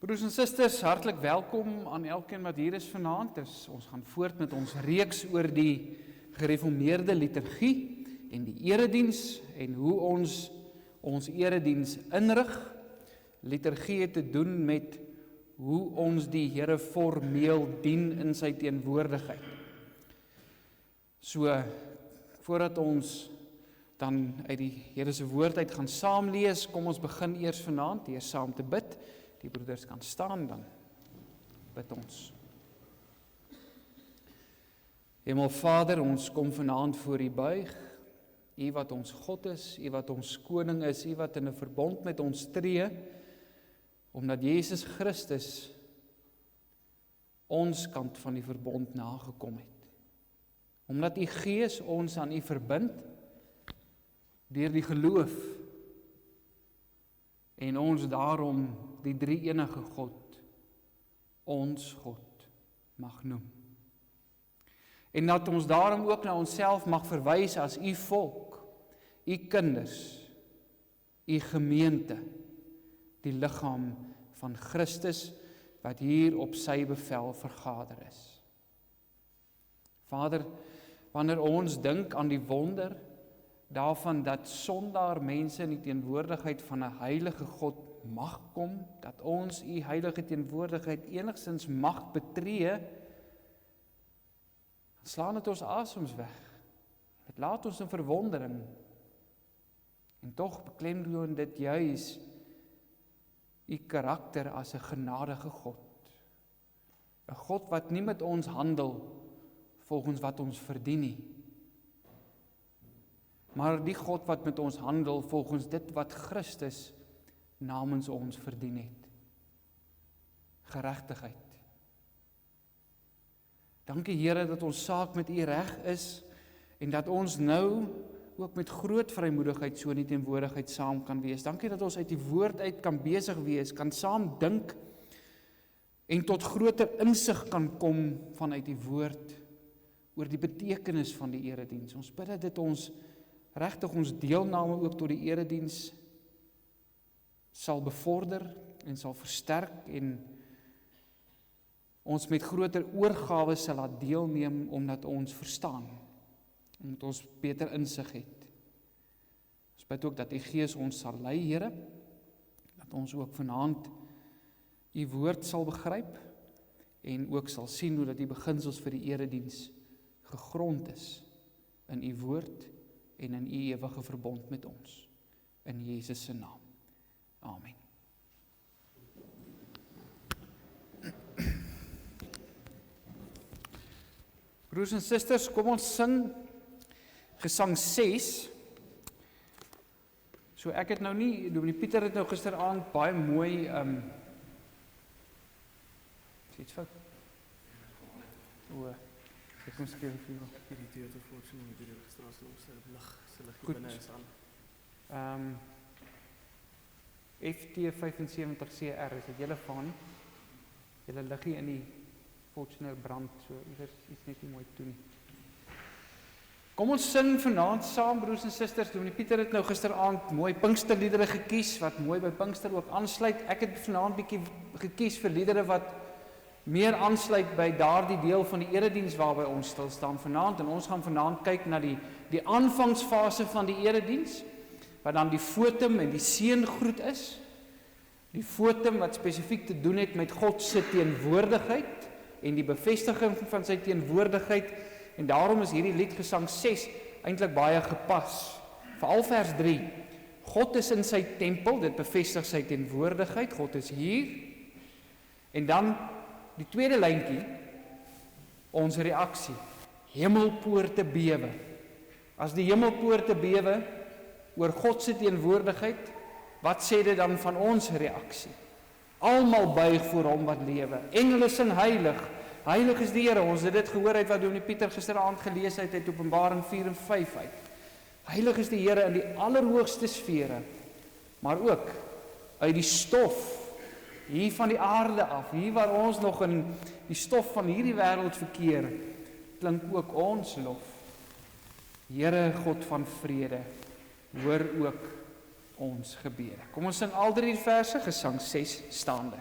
Broers en susters, hartlik welkom aan elkeen wat hier is vanaand. Ons gaan voort met ons reeks oor die gereformeerde liturgie en die erediens en hoe ons erediens inrig. Liturgie het te doen met hoe ons die Here formeel dien in sy teenwoordigheid. So, voordat ons dan uit die Here se woord uit gaan saam lees, kom ons begin eers vanaand deur saam te bid. Die broeders kan staan, dan bid ons. Hemelvader, ons kom vanaand voor U buig, U wat ons God is, U wat ons koning is, U wat in 'n verbond met ons tree, omdat Jesus Christus ons kant van die verbond nagekom het. Omdat U Gees ons aan U verbind, deur die geloof, en ons daarom die drie-enige God, ons God, mag noem. En dat ons daarom ook na onsself mag verwys as U volk, U kinders, U gemeente, die liggaam van Christus, wat hier op sy bevel vergader is. Vader, wanneer ons dink aan die wonder, daarvan dat sondaar mense in die teenwoordigheid van 'n heilige God mag kom, dat ons U heilige teenwoordigheid enigstens mag betree, dan slaan dit ons asems weg. Dit laat ons in verwondering. En tog beklemtoon dit juis U karakter as 'n genadige God. 'n God wat nie met ons handel volgens wat ons verdien nie, maar die God wat met ons handel volgens dit wat Christus namens ons verdien het. Geregtigheid. Dankie Here dat ons saak met U reg is en dat ons nou ook met groot vrymoedigheid so in die teenwoordigheid saam kan wees. Dankie dat ons uit die woord uit kan besig wees, kan saam dink en tot groter insig kan kom vanuit die woord oor die betekenis van die erediens. Ons bid dat dit ons regtig ons deelname ook tot die erediens sal bevorder en sal versterk en ons met groter oorgawe sal laat deelneem omdat ons verstaan, omdat ons beter insig het. Ons bid ook dat U Gees ons sal lei, Here, dat ons ook vanaand U woord sal begryp en ook sal sien hoe dat die beginsels vir die erediens gegrond is in U woord en in U ewige verbond met ons. In Jesus se naam. Amen. Broers en susters, kom ons sing Gesang 6. So ek het nou nie, Dominee Pieter het nou gisteraand baie mooi is iets fout? Ek kom skryf vir jou. Die teatervoortsiening met die registrasie op sy lig binne is aan. FT75CR, is dit julle van? Julle liggie in die Fortuner brand, so iets net nie mooi toe nie. Kom ons sing vanaand saam, broers en susters. Dominee Pieter het nou gisteraand mooi Pinksterliedere gekies, wat mooi by Pinkster ook aansluit. Ek het vanaand bietjie gekies vir liedere wat meer aansluit by daardie deel van die erediens waarby ons stil staan vanaand. En ons gaan vanaand kyk na die aanvangsfase van die erediens, wat dan die fotum en die seëngroet is. Die fotum wat spesifiek te doen het met God se teenwoordigheid en die bevestiging van sy teenwoordigheid. En daarom is hierdie lied Gesang 6 eintlik baie gepas. Veral vers 3. God is in sy tempel, dit bevestig sy teenwoordigheid. God is hier. En dan die tweede lyntjie, ons reaksie. Hemelpoorte bewe. As die hemelpoorte bewe oor God se teenwoordigheid, wat sê dit dan van ons reaksie? Almal buig voor hom wat lewe. Engele sing heilig. Heilig is die Here. Ons het dit gehoor uit wat Dominee Pieter gisteraand gelees het uit Openbaring 4 en 5 uit. Heilig is die Here in die allerhoogste sfere, maar ook uit die stof hier van die aarde af, hier waar ons nog in die stof van hierdie wêreld verkeer, klink ook ons lof. Here God van vrede, hoor ook ons gebede. Kom ons sing al drie verse, Gesang 6 staande.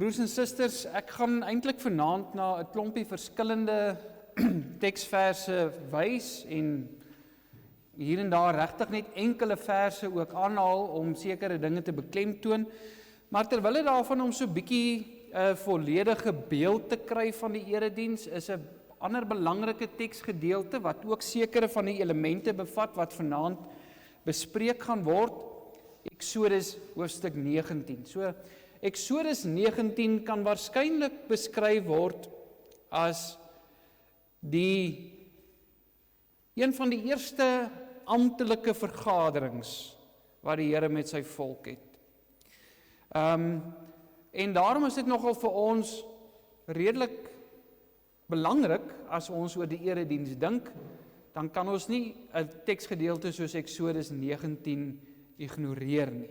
Broers en susters, ek gaan eintlik vanaand na 'n klompie verskillende teksverse wys en hier en daar regtig net enkele verse ook aanhaal om sekere dinge te beklemtoon, maar terwyl daarvan om so 'n bietjie 'n volledige beeld te kry van die erediens, is 'n ander belangrike teksgedeelte wat ook sekere van die elemente bevat wat vanaand bespreek gaan word, Eksodus hoofstuk 19. So Eksodus 19 kan waarskynlik beskryf word as een van die eerste amptelike vergaderings wat die Here met sy volk het. En daarom is dit nogal vir ons redelik belangrik as ons oor die erediens dink, dan kan ons nie 'n teksgedeelte soos Eksodus 19 ignoreer nie.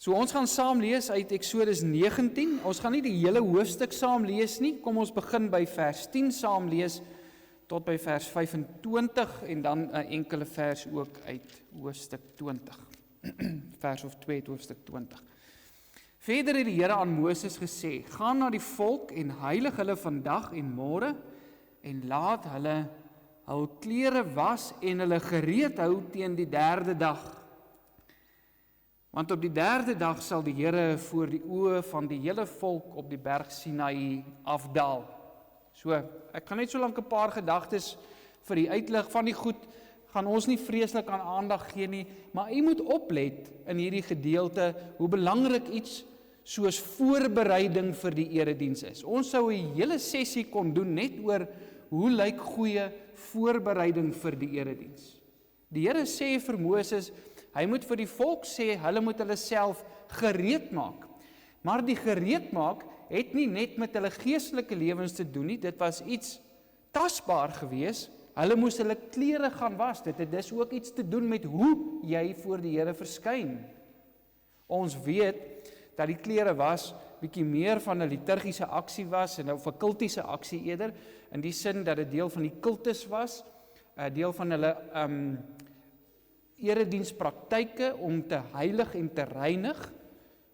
So ons gaan saam lees uit Eksodus 19, ons gaan nie die hele hoofstuk saam lees nie, kom ons begin by vers 10 saam lees, tot by vers 25 en dan 'n enkele vers ook uit hoofstuk 20, vers of 2 uit hoofstuk 20. Verder het die Here aan Moses gesê, gaan na die volk en heilig hulle vandag en môre en laat hulle hul klere was en hulle gereed hou teen die 3de dag. Want op die 3de dag sal die Here voor die oë van die hele volk op die berg Sinaï afdaal. So, ek kan net so lank 'n paar gedagtes vir die uitlig van die goed, gaan ons nie vreeslik aan aandag gee nie, maar u moet oplet in hierdie gedeelte hoe belangrik iets soos voorbereiding vir die erediens is. Ons sou 'n hele sessie kon doen net oor hoe lyk goeie voorbereiding vir die erediens. Die Here sê vir Moses, hy moet vir die volk sê, hulle moet hulle self gereed maak. Maar die gereed maak het nie net met hulle geestelike lewens te doen nie, dit was iets tasbaar gewees. Hulle moes hulle klere gaan was. Dit het dus ook iets te doen met hoe jy voor die Here verskyn. Ons weet dat die klere was bietjie meer van 'n liturgiese aksie was en of 'n kultiese aksie eerder, in die sin dat dit deel van die kultus was, 'n deel van hulle eredienspraktyke om te heilig en te reinig.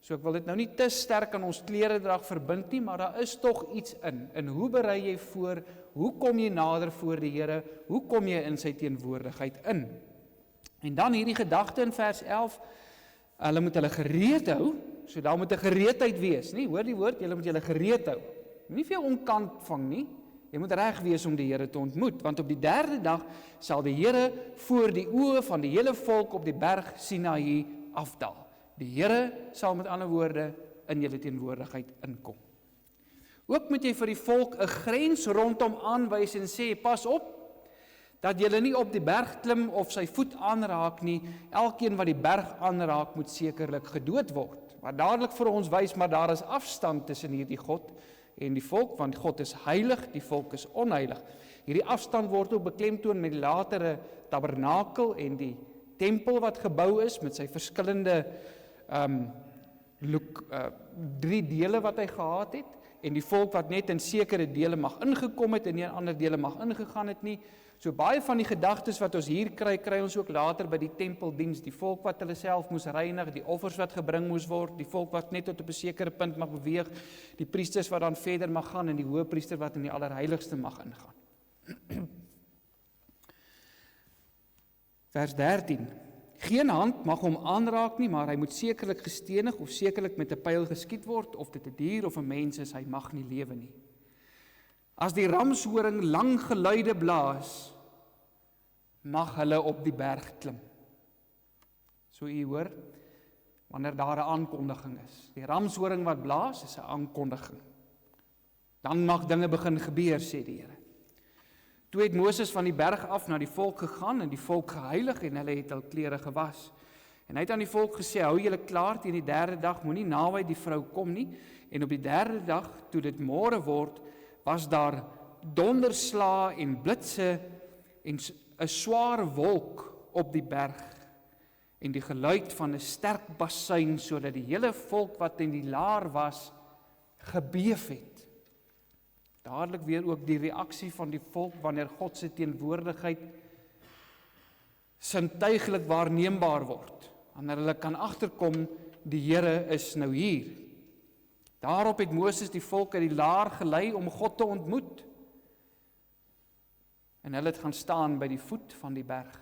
So ek wil dit nou nie te sterk aan ons kleredrag verbind nie, maar daar is tog iets in hoe berei jy voor, hoe kom jy nader voor die Here, hoe kom jy in sy teenwoordigheid in. En dan hierdie gedagte in vers 11, hulle moet hulle gereed hou, so daar moet 'n gereedheid wees, nie? Hoor die woord, julle moet julle gereed hou. Nie vir jou onkant vang nie, jy moet reg wees om die Here te ontmoet, want op die 3de dag sal die Here voor die oë van die hele volk op die berg Sinaï afdaal. Die Here sal met ander woorde in julle teenwoordigheid inkom. Ook moet jy vir die volk 'n grens rondom aanwys en sê, pas op, dat julle nie op die berg klim of sy voet aanraak nie, elkeen wat die berg aanraak moet sekerlik gedood word. Wat dadelik vir ons wys, maar daar is afstand tussen hierdie God en die volk, want God is heilig, die volk is onheilig. Hierdie afstand word ook beklemtoon met die latere tabernakel en die tempel wat gebou is, met sy verskillende 3 dele wat hy gehad het, en die volk wat net in sekere dele mag ingekom het en nie in ander dele mag ingegaan het nie. So baie van die gedagtes wat ons hier kry ons ook later by die tempeldiens, die volk wat hulle self moes reinig, die offers wat gebring moes word, die volk wat net tot op 'n sekere punt mag beweeg, die priesters wat dan verder mag gaan en die hoëpriester wat in die allerheiligste mag ingaan. Vers 13. Geen hand mag hom aanraak nie, maar hy moet sekerlik gestenig of sekerlik met 'n pyl geskiet word, of dit 'n dier of 'n mens is, hy mag nie lewe nie. As die ramshoring lang geluide blaas, mag hulle op die berg klim. So u hoor, wanneer daar 'n aankondiging is. Die ramshoring wat blaas is 'n aankondiging. Dan mag dinge begin gebeur, sê die Here. Toe het Moses van die berg af na die volk gegaan en die volk geheilig en hulle het hul klere gewas. En hy het aan die volk gesê, hou julle klaar teen die 3de dag, moenie naby die vrou kom nie. En op die 3de dag, toe dit môre word, was daar donderslae en blitse en 'n swaar wolk op die berg en die geluid van 'n sterk basuin sodat die hele volk wat in die laar was gebeef het. Dadelik weer ook die reaksie van die volk wanneer God se teenwoordigheid sintuiglik waarneembaar word. Wanneer hulle kan agterkom, die Here is nou hier. Daarop het Moses die volk uit die laar gelei om God te ontmoet. En hulle het gaan staan by die voet van die berg.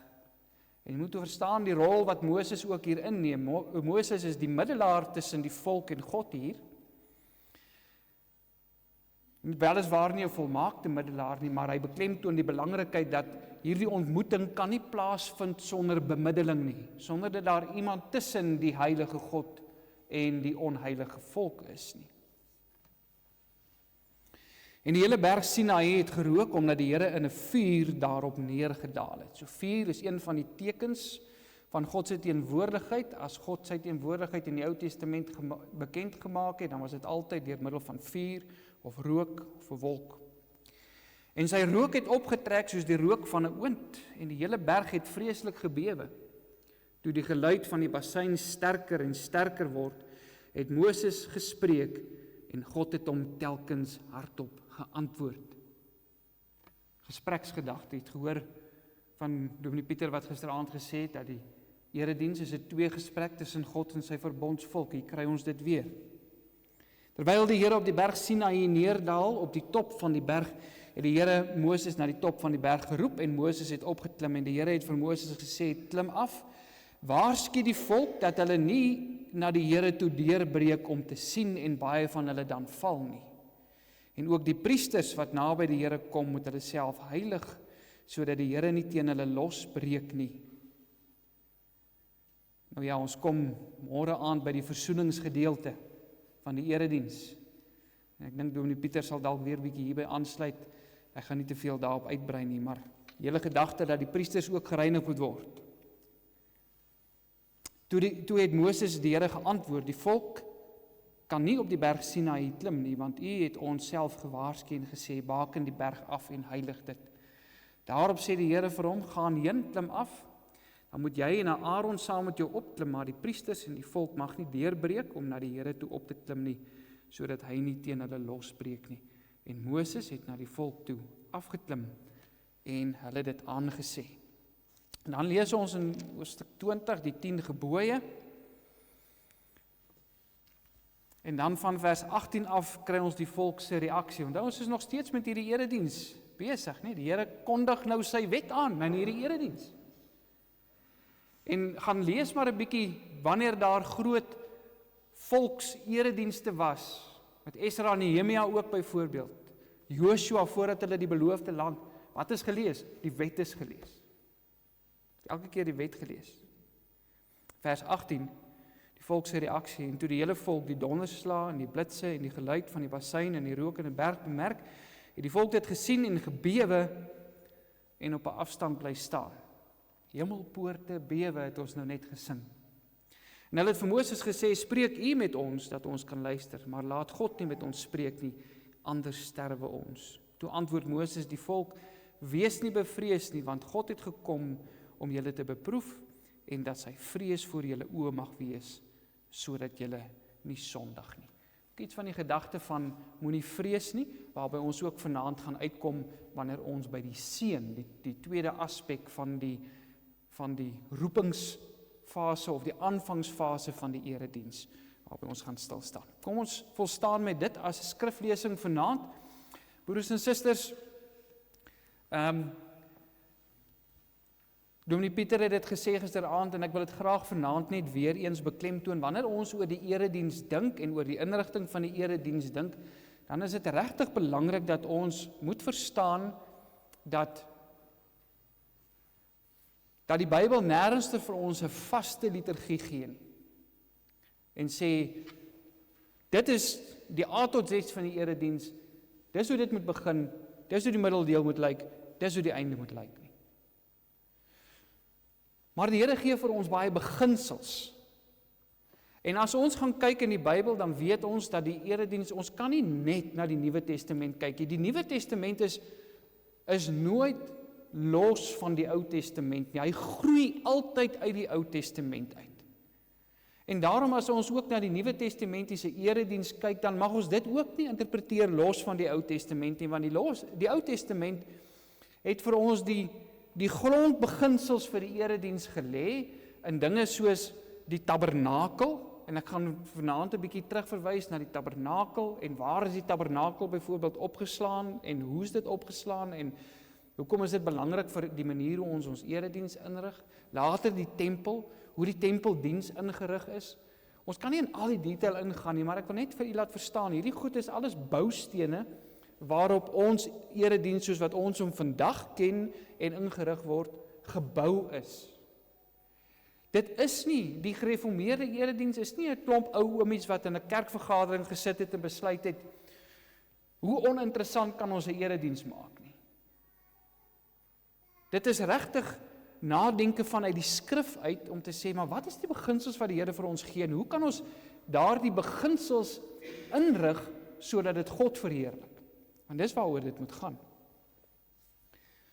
En jy moet verstaan die rol wat Moses ook hier inneem. Moses is die middelaar tussen die volk en God hier. Weliswaar nie 'n volmaakte middelaar nie, maar hy beklemtoon die belangrikheid dat hierdie ontmoeting kan nie plaasvind sonder bemiddeling nie, sonder dat daar iemand tussen die heilige God en die onheilige volk is nie. En die hele berg Sinaï het gerook omdat die Here in 'n vuur daarop neergedaal het. So vuur is een van die tekens van God se teenwoordigheid. As God sy teenwoordigheid in die Ou Testament bekend gemaak het, dan was dit altyd deur middel van vuur of rook of 'n wolk. En sy rook het opgetrek soos die rook van 'n oond en die hele berg het vreeslik gebewe. Toe die geluid van die bassein sterker en sterker word, het Moses gespreek en God het hom telkens hardop geantwoord. Gespreksgedagte, het gehoor van Dominee Pieter wat gisteraand gesê het dat die erediens is 'n tweegesprek tussen God en sy verbondsvolk. Hier kry ons dit weer. Terwyl die Here op die berg Sinaï neerdaal op die top van die berg, het die Here Moses na die top van die berg geroep en Moses het opgeklim en die Here het vir Moses gesê: "Klim af, waarsku die volk dat hulle nie na die Here toe deurbreek om te sien en baie van hulle dan val nie. En ook die priesters wat naby die Here kom, moet hulle self heilig, sodat die Here nie teen hulle losbreek nie." Nou ja, ons kom môre aand by die versoeningsgedeelte van die erediens. En ek dink Dominee Pieter sal dalk weer bietjie hierby aansluit. Ek gaan nie te veel daarop uitbrei nie, maar die hele gedagte dat die priesters ook gereinig moet word. Toe het Moses die Here geantwoord: "Die volk kan nie op die berg Sinaï klim nie, want u het ons self gewaarsku en gesê: baken die berg af en heilig dit." Daarop sê die Here vir hom: "Gaan heen, klim af. Dan moet jy en Aaron saam met jou opklim, maar die priesters en die volk mag nie deurbreek om na die Here toe op te klim nie, sodat hy nie teen hulle losbreek nie." En Moses het na die volk toe afgeklim en hulle dit aangesê. En dan lees ons in hoofstuk 20 die 10 gebooie. En dan van vers 18 af kry ons die volk se reaksie. Onthou, ons is nog steeds met hierdie erediens besig, nie? Die Here kondig nou sy wet aan in hierdie erediens. En gaan lees maar 'n bietjie wanneer daar groot volkseredienste was, met Esra en Nehemia ook byvoorbeeld, Joshua voordat hulle die beloofde land, wat is gelees? Die wet is gelees. Elke keer die wet gelees. Vers 18, die volk se reaksie: "En toe die hele volk die donderslae en die blitse en die geluid van die bassein en die rook in die berg bemerk, het die volk dit gesien en gebewe en op 'n afstand bly staan." Hemelpoorte bewe het ons nou net gesing. En hulle het vir Moses gesê: "Spreek u met ons dat ons kan luister, maar laat God nie met ons spreek nie, anders sterwe ons." Toe antwoord Moses die volk: "Wees nie bevrees nie, want God het gekom om julle te beproef en dat sy vrees voor julle oë mag wees, sodat julle nie sondig nie." Iets van die gedagte van moenie vrees nie, waarby ons ook vanaand gaan uitkom wanneer ons by die seën, die tweede aspek van die roepingsfase of die aanvangsfase van die erediens, waarby ons gaan stil staan. Kom ons volstaan met dit as skriflesing vanaand. Broers en susters, Dominee Pieter het dit gesê gisteraand en ek wil dit graag vanaand net weer eens beklemtoon. Wanneer ons oor die erediens dink en oor die inrigting van die erediens dink, dan is dit regtig belangrik dat ons moet verstaan dat die Bybel nêrens vir ons 'n vaste liturgie gee nie. En sê, dit is die A tot Z van die erediens, dis hoe dit moet begin, dis hoe die middeldeel moet lyk, dis hoe die einde moet lyk nie. Maar die Here gee vir ons baie beginsels. En as ons gaan kyk in die Bybel, dan weet ons dat die erediens, ons kan nie net na die Nuwe Testament kyk nie. Die Nuwe Testament is nooit los van die Ou Testament nie. Hy groei altyd uit die Ou Testament uit. En daarom as ons ook na die Nuwe Testamentiese erediens kyk, dan mag ons dit ook nie interpreteer los van die Ou Testament nie, want die Ou Testament het vir ons die grondbeginsels vir die erediens gelê in dinge soos die tabernakel en ek gaan vanaand 'n bietjie terugverwys na die tabernakel, en waar is die tabernakel byvoorbeeld opgeslaan, en hoe is dit opgeslaan, en hoekom is dit belangrik vir die manier hoe ons erediens inrig, later die tempel, hoe die tempeldiens ingerig is. Ons kan nie in al die detail ingaan nie, maar ek wil net vir u laat verstaan, hierdie goed is alles boustene, waarop ons erediens soos wat ons hom vandag ken en ingerig word, gebou is. Dit is nie, die gereformeerde erediens is nie 'n klomp ou oomies wat in 'n kerkvergadering gesit het en besluit het, hoe oninteressant kan ons 'n erediens maak nie. Dit is regtig nadenke vanuit die skrif uit om te sê, maar wat is die beginsels wat die Here vir ons gee en hoe kan ons daardie beginsels inrig sodat dit God verheerlik? Want dis waaroor dit moet gaan.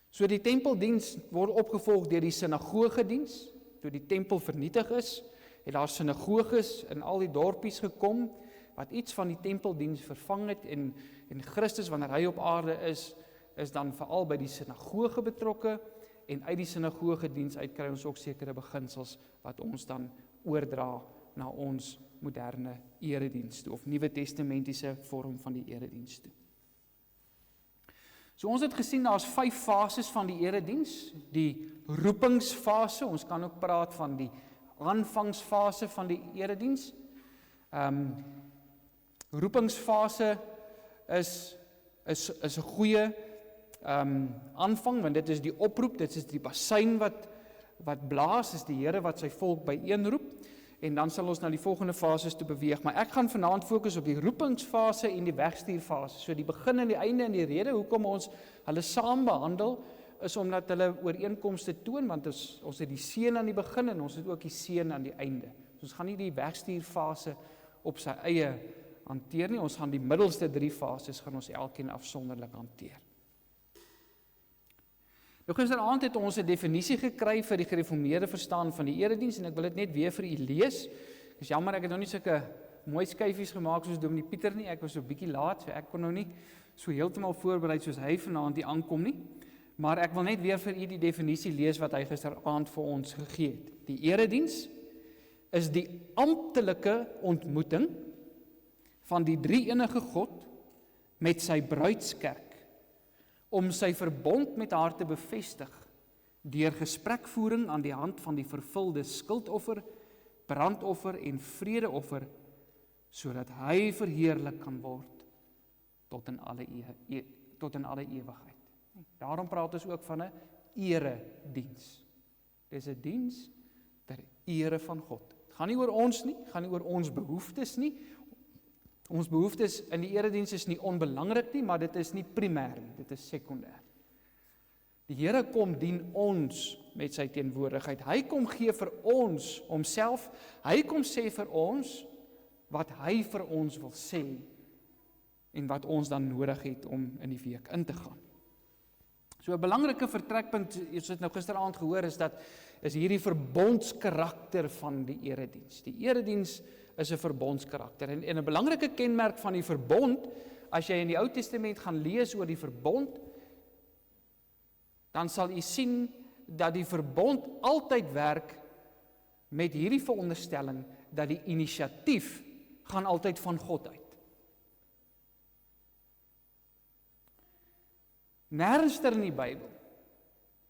So die tempeldiens word opgevolg deur die sinagogediens. Toe die tempel vernietig is, het daar sinagoges in al die dorpies gekom wat iets van die tempeldiens vervang het en Christus wanneer hy op aarde is dan veral by die sinagoge betrokke en uit die sinagogediens uit kry ons ook sekere beginsels wat ons dan oordra na ons moderne erediens toe of Nuwe Testamentiese vorm van die erediens toe. So ons het gesien, daar's 5 fases van die erediens, die roepingsfase, ons kan ook praat van die aanvangsfase van die erediens. Roepingsfase is 'n goeie aanvang, want dit is die oproep, dit is die basuin wat blaas, is die Here wat sy volk byeenroep, en dan sal ons na die volgende fases toe beweeg, maar ek gaan vanaand fokus op die roepingsfase en die wegstuurfase, so die begin en die einde en die rede, hoekom ons hulle saam behandel, is omdat hulle ooreenkomste toon, want ons het die seën aan die begin en ons het ook die seën aan die einde. So ons gaan nie die wegstuurfase op sy eie hanteer nie, ons gaan die middelste 3 fases gaan ons elkeen afsonderlik hanteer. Nou gisteraand het ons 'n definisie gekry vir die gereformeerde verstaan van die erediens en ek wil dit net weer vir u lees. Dis jammer ek het nog nie sulke mooi skyfies gemaak soos Dominee Pieter nie. Ek was so 'n bietjie laat, so ek kon nou nie so heeltemal voorberei soos hy vanaand hier aankom nie. Maar ek wil net weer vir u die definisie lees wat hy gisteraand vir ons gegee het. Die erediens is die amptelike ontmoeting van die drie-enige God met sy bruidskerk om sy verbond met haar te bevestig deur gesprekvoering aan die hand van die vervulde skuldoffer, brandoffer en vredeoffer, sodat hy verheerlik kan word tot in alle ewigheid. Daarom praat ons ook van 'n erediens. Dis 'n diens ter ere van God. Het gaan nie oor ons nie, gaan nie oor ons behoeftes nie. Ons behoeftes in die erediens is nie onbelangrik nie, maar dit is nie primêr nie, dit is sekondêr. Die Here kom dien ons met sy teenwoordigheid. Hy kom gee vir ons homself. Hy kom sê vir ons wat hy vir ons wil sê en wat ons dan nodig het om in die week in te gaan. So 'n belangrike vertrekpunt, ons het nou gisteraand gehoor, is hierdie verbondskarakter van die erediens. Die erediens is 'n verbondskarakter. En 'n belangrike kenmerk van die verbond, as jy in die Ou Testament gaan lees oor die verbond, dan sal jy sien dat die verbond altyd werk met hierdie veronderstelling dat die inisiatief gaan altyd van God uit. Nergens in die Bybel.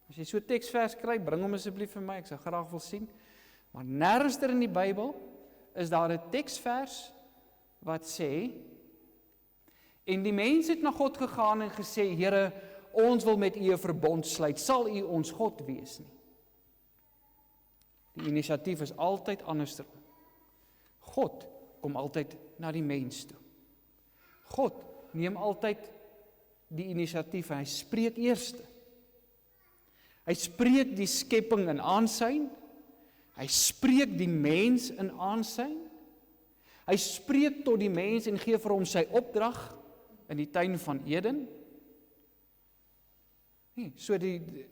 As jy so 'n teksvers kry, bring hom asseblief vir my, ek sou graag wil sien. Maar nergens in die Bybel is daar 'n teksvers wat sê, en die mens het na God gegaan en gesê, Here, ons wil met u 'n verbond sluit, sal u ons God wees nie. Die inisiatief is altyd andersom. God kom altyd na die mens toe. God neem altyd die inisiatief en hy spreek eerste. Hy spreek die skepping in aansyn, hy spreek die mens in aansyn, hy spreek tot die mens en gee vir hom sy opdrag in die tuin van Eden. So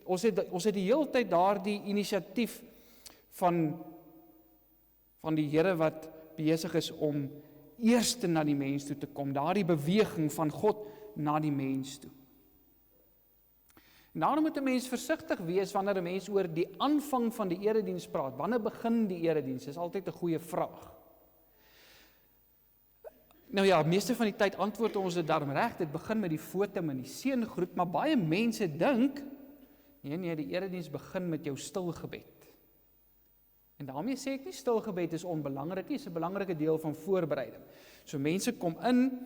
ons het die hele tyd daardie inisiatief van die Here wat besig is om eerste na die mens toe te kom, daardie beweging van God na die mens toe. En daarom moet 'n mens versigtig wees wanneer 'n mens oor die aanvang van die erediens praat. Wanneer begin die erediens? Dis altyd 'n goeie vraag. Nou ja, meeste van die tyd antwoord ons dit daarom reg, dit begin met die fotum en die seëngroet, maar baie mense dink, nee, die erediens begin met jou stil gebed. En daarmee sê ek nie stil gebed is onbelangrik nie, is 'n belangrike deel van voorbereiding. So mense kom in,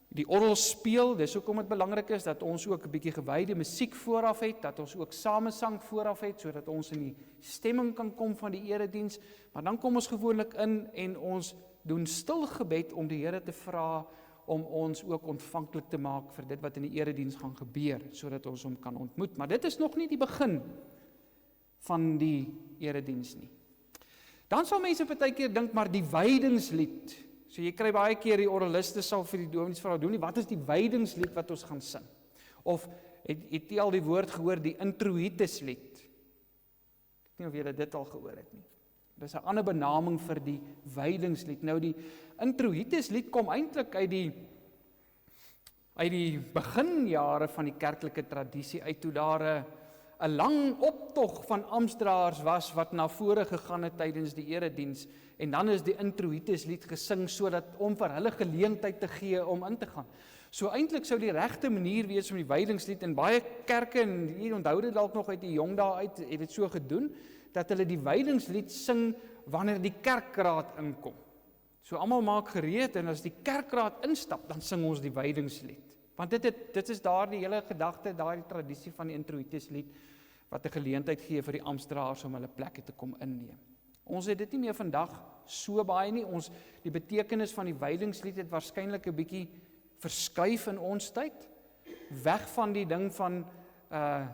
die orgel speel, dis hoekom dit belangrik is dat ons ook 'n bietjie gewyde musiek vooraf het, dat ons ook samesang vooraf het, sodat ons in die stemming kan kom van die erediens, maar dan kom ons gewoonlik in en ons doen stil gebed om die Here te vra om ons ook ontvanklik te maak vir dit wat in die erediens gaan gebeur, sodat ons hom kan ontmoet. Maar dit is nog nie die begin van die erediens nie. Dan sal mense partykeer dink, maar die wydingslied, so jy kry baie keer die orgeliste sal vir die dominees vra, doen nie, wat is die wydingslied wat ons gaan sing? Of het jy al die woord gehoor, die introituslied? Ek weet nie of julle dit al gehoor het nie. Dis 'n ander benaming vir die wydingslied. Nou die introituslied kom eintlik uit die beginjare van die kerklike tradisie uit, toe daar 'n lang optog van amptdraers was wat na vore gegaan het tydens die erediens, en dan is die introituslied gesing sodat om vir hulle geleentheid te gee om in te gaan. So eintlik sou die regte manier wees om die wydingslied, in baie kerke, en hier onthou dit dalk nog uit die jong dae uit, het dit so gedoen, dat hulle die wydingslied sing wanneer die kerkraad inkom. So almal maak gereed, en as die kerkraad instap, dan sing ons die wydingslied. Want dit is daar die hele gedagte, daar die tradisie van die introituslied, wat 'n geleentheid gee vir die amptdraers om hulle plekke te kom inneem. Ons het dit nie meer vandag so baie nie, die betekenis van die wydingslied het waarskynlik 'n bietjie verskuif in ons tyd, weg van die ding van 'n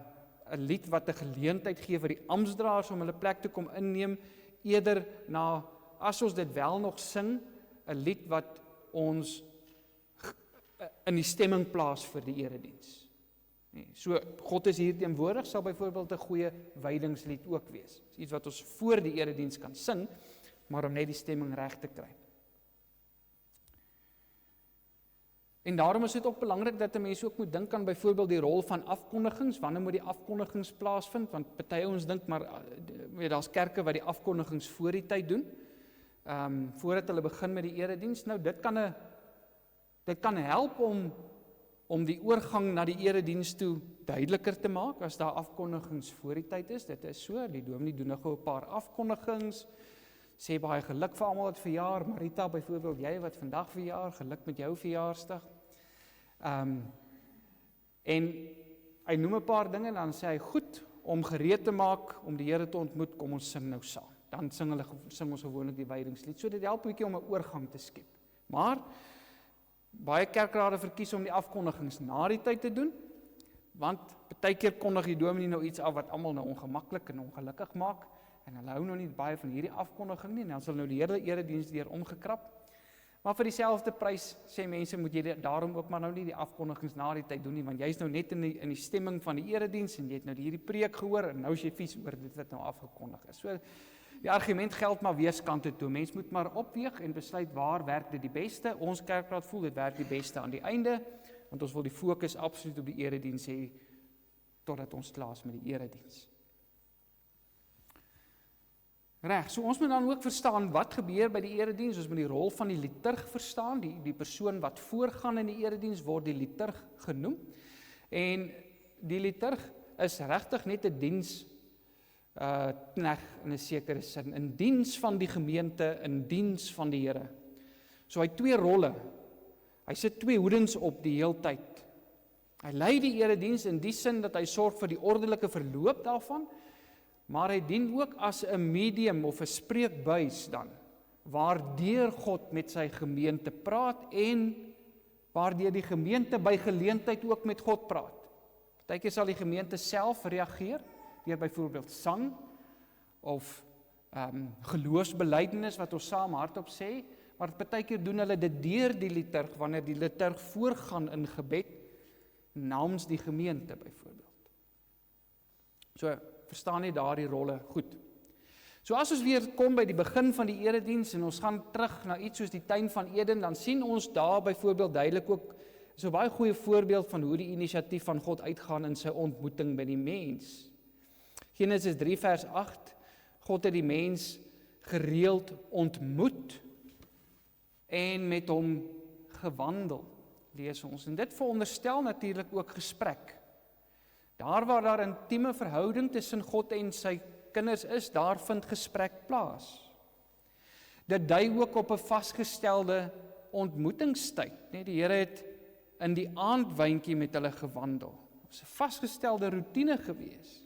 lied wat 'n geleentheid gee vir die amptdraers om hulle plek te kom inneem, eerder na, as ons dit wel nog sing, 'n lied wat ons in die stemming plaas vir die erediens. Nee, so God is hier teenwoordig, sal byvoorbeeld 'n goeie wydingslied ook wees. Iets wat ons voor die erediens kan sing, maar om net die stemming reg te kry. En daarom is dit ook belangrik dat 'n mens ook moet dink aan byvoorbeeld die rol van afkondigings, wanneer moet die afkondigings plaasvind, want party ons dink maar, daar's kerke wat die afkondigings voor die tyd doen, voordat hulle begin met die erediens. Nou dit kan help om die oorgang na die erediens toe duideliker te maak, as daar afkondigings voor die tyd is. Dit is so, die dominee doen nog 'n paar afkondigings, sê baie geluk vir almal wat verjaar, Marita byvoorbeeld, jy wat vandag verjaar, geluk met jou verjaarsdag. En hy noem 'n paar dinge, en dan sê hy, goed, om gereed te maak, om die Here te ontmoet, kom ons sing nou saam. Dan sing ons gewoonlik die wydingslied, so dit help 'n bietjie om 'n oorgang te skep. Maar baie kerkrade verkies om die afkondigings na die tyd te doen, want partykeer kondig die dominee nou iets af wat almal nou ongemaklik en ongelukkig maak, en hulle hou nou nie baie van hierdie afkondiging nie, en dan sal nou die hele erediens deur omgekrap. Maar vir dieselfde prys sê mense, moet jy daarom ook maar nou nie die afkondigings na die tyd doen nie, want jy's nou net in die stemming van die erediens, en jy het nou hierdie preek gehoor, en nou is jy vies oor dit wat nou afgekondig is. So, die argument geld maar weerskante toe. Mens moet maar opweeg en besluit waar werk dit die beste. Ons kerkraad voel dit werk die beste aan die einde, want ons wil die fokus absoluut op die erediens hê, totdat ons klaar is met die erediens. Reg, so ons moet dan ook verstaan wat gebeur by die erediens. Ons moet die rol van die liturg verstaan. Die persoon wat voorgaan in die erediens word die liturg genoem. En die liturg is regtig net 'n diens knegg in 'n sekere sin, in diens van die gemeente, in diens van die Here. So hy het 2 rolle. Hy sit 2 hoedens op die heeltyd. Hy lei die erediens in die sin dat hy sorg vir die ordelike verloop daarvan, maar hy dien ook as 'n medium of 'n spreekbuis dan, waardeur God met sy gemeente praat en waardeur die gemeente by geleentheid ook met God praat. Partykeer sal die gemeente self reageer, deur byvoorbeeld sang of geloofsbelydenis wat ons saam hardop sê, maar partykeer doen hulle dit deur die liturg, wanneer die liturg voorgaan in gebed namens die gemeente byvoorbeeld. So, verstaan jy daardie rolle goed. So as ons weer kom by die begin van die erediens en ons gaan terug na iets soos die tuin van Eden, dan sien ons daar byvoorbeeld duidelik ook so 'n baie goeie voorbeeld van hoe die inisiatief van God uitgaan in sy ontmoeting met die mens. Genesis 3 vers 8, God het die mens gereeld ontmoet en met hom gewandel, lees ons. En dit veronderstel natuurlik ook gesprek. Daar waar daar intieme verhouding tussen God en sy kinders is, daar vind gesprek plaas. Dit dui ook op 'n vasgestelde ontmoetingstyd. Die Here het in die aandwyntjie met hulle gewandel. Dit was 'n vasgestelde roetine gewees.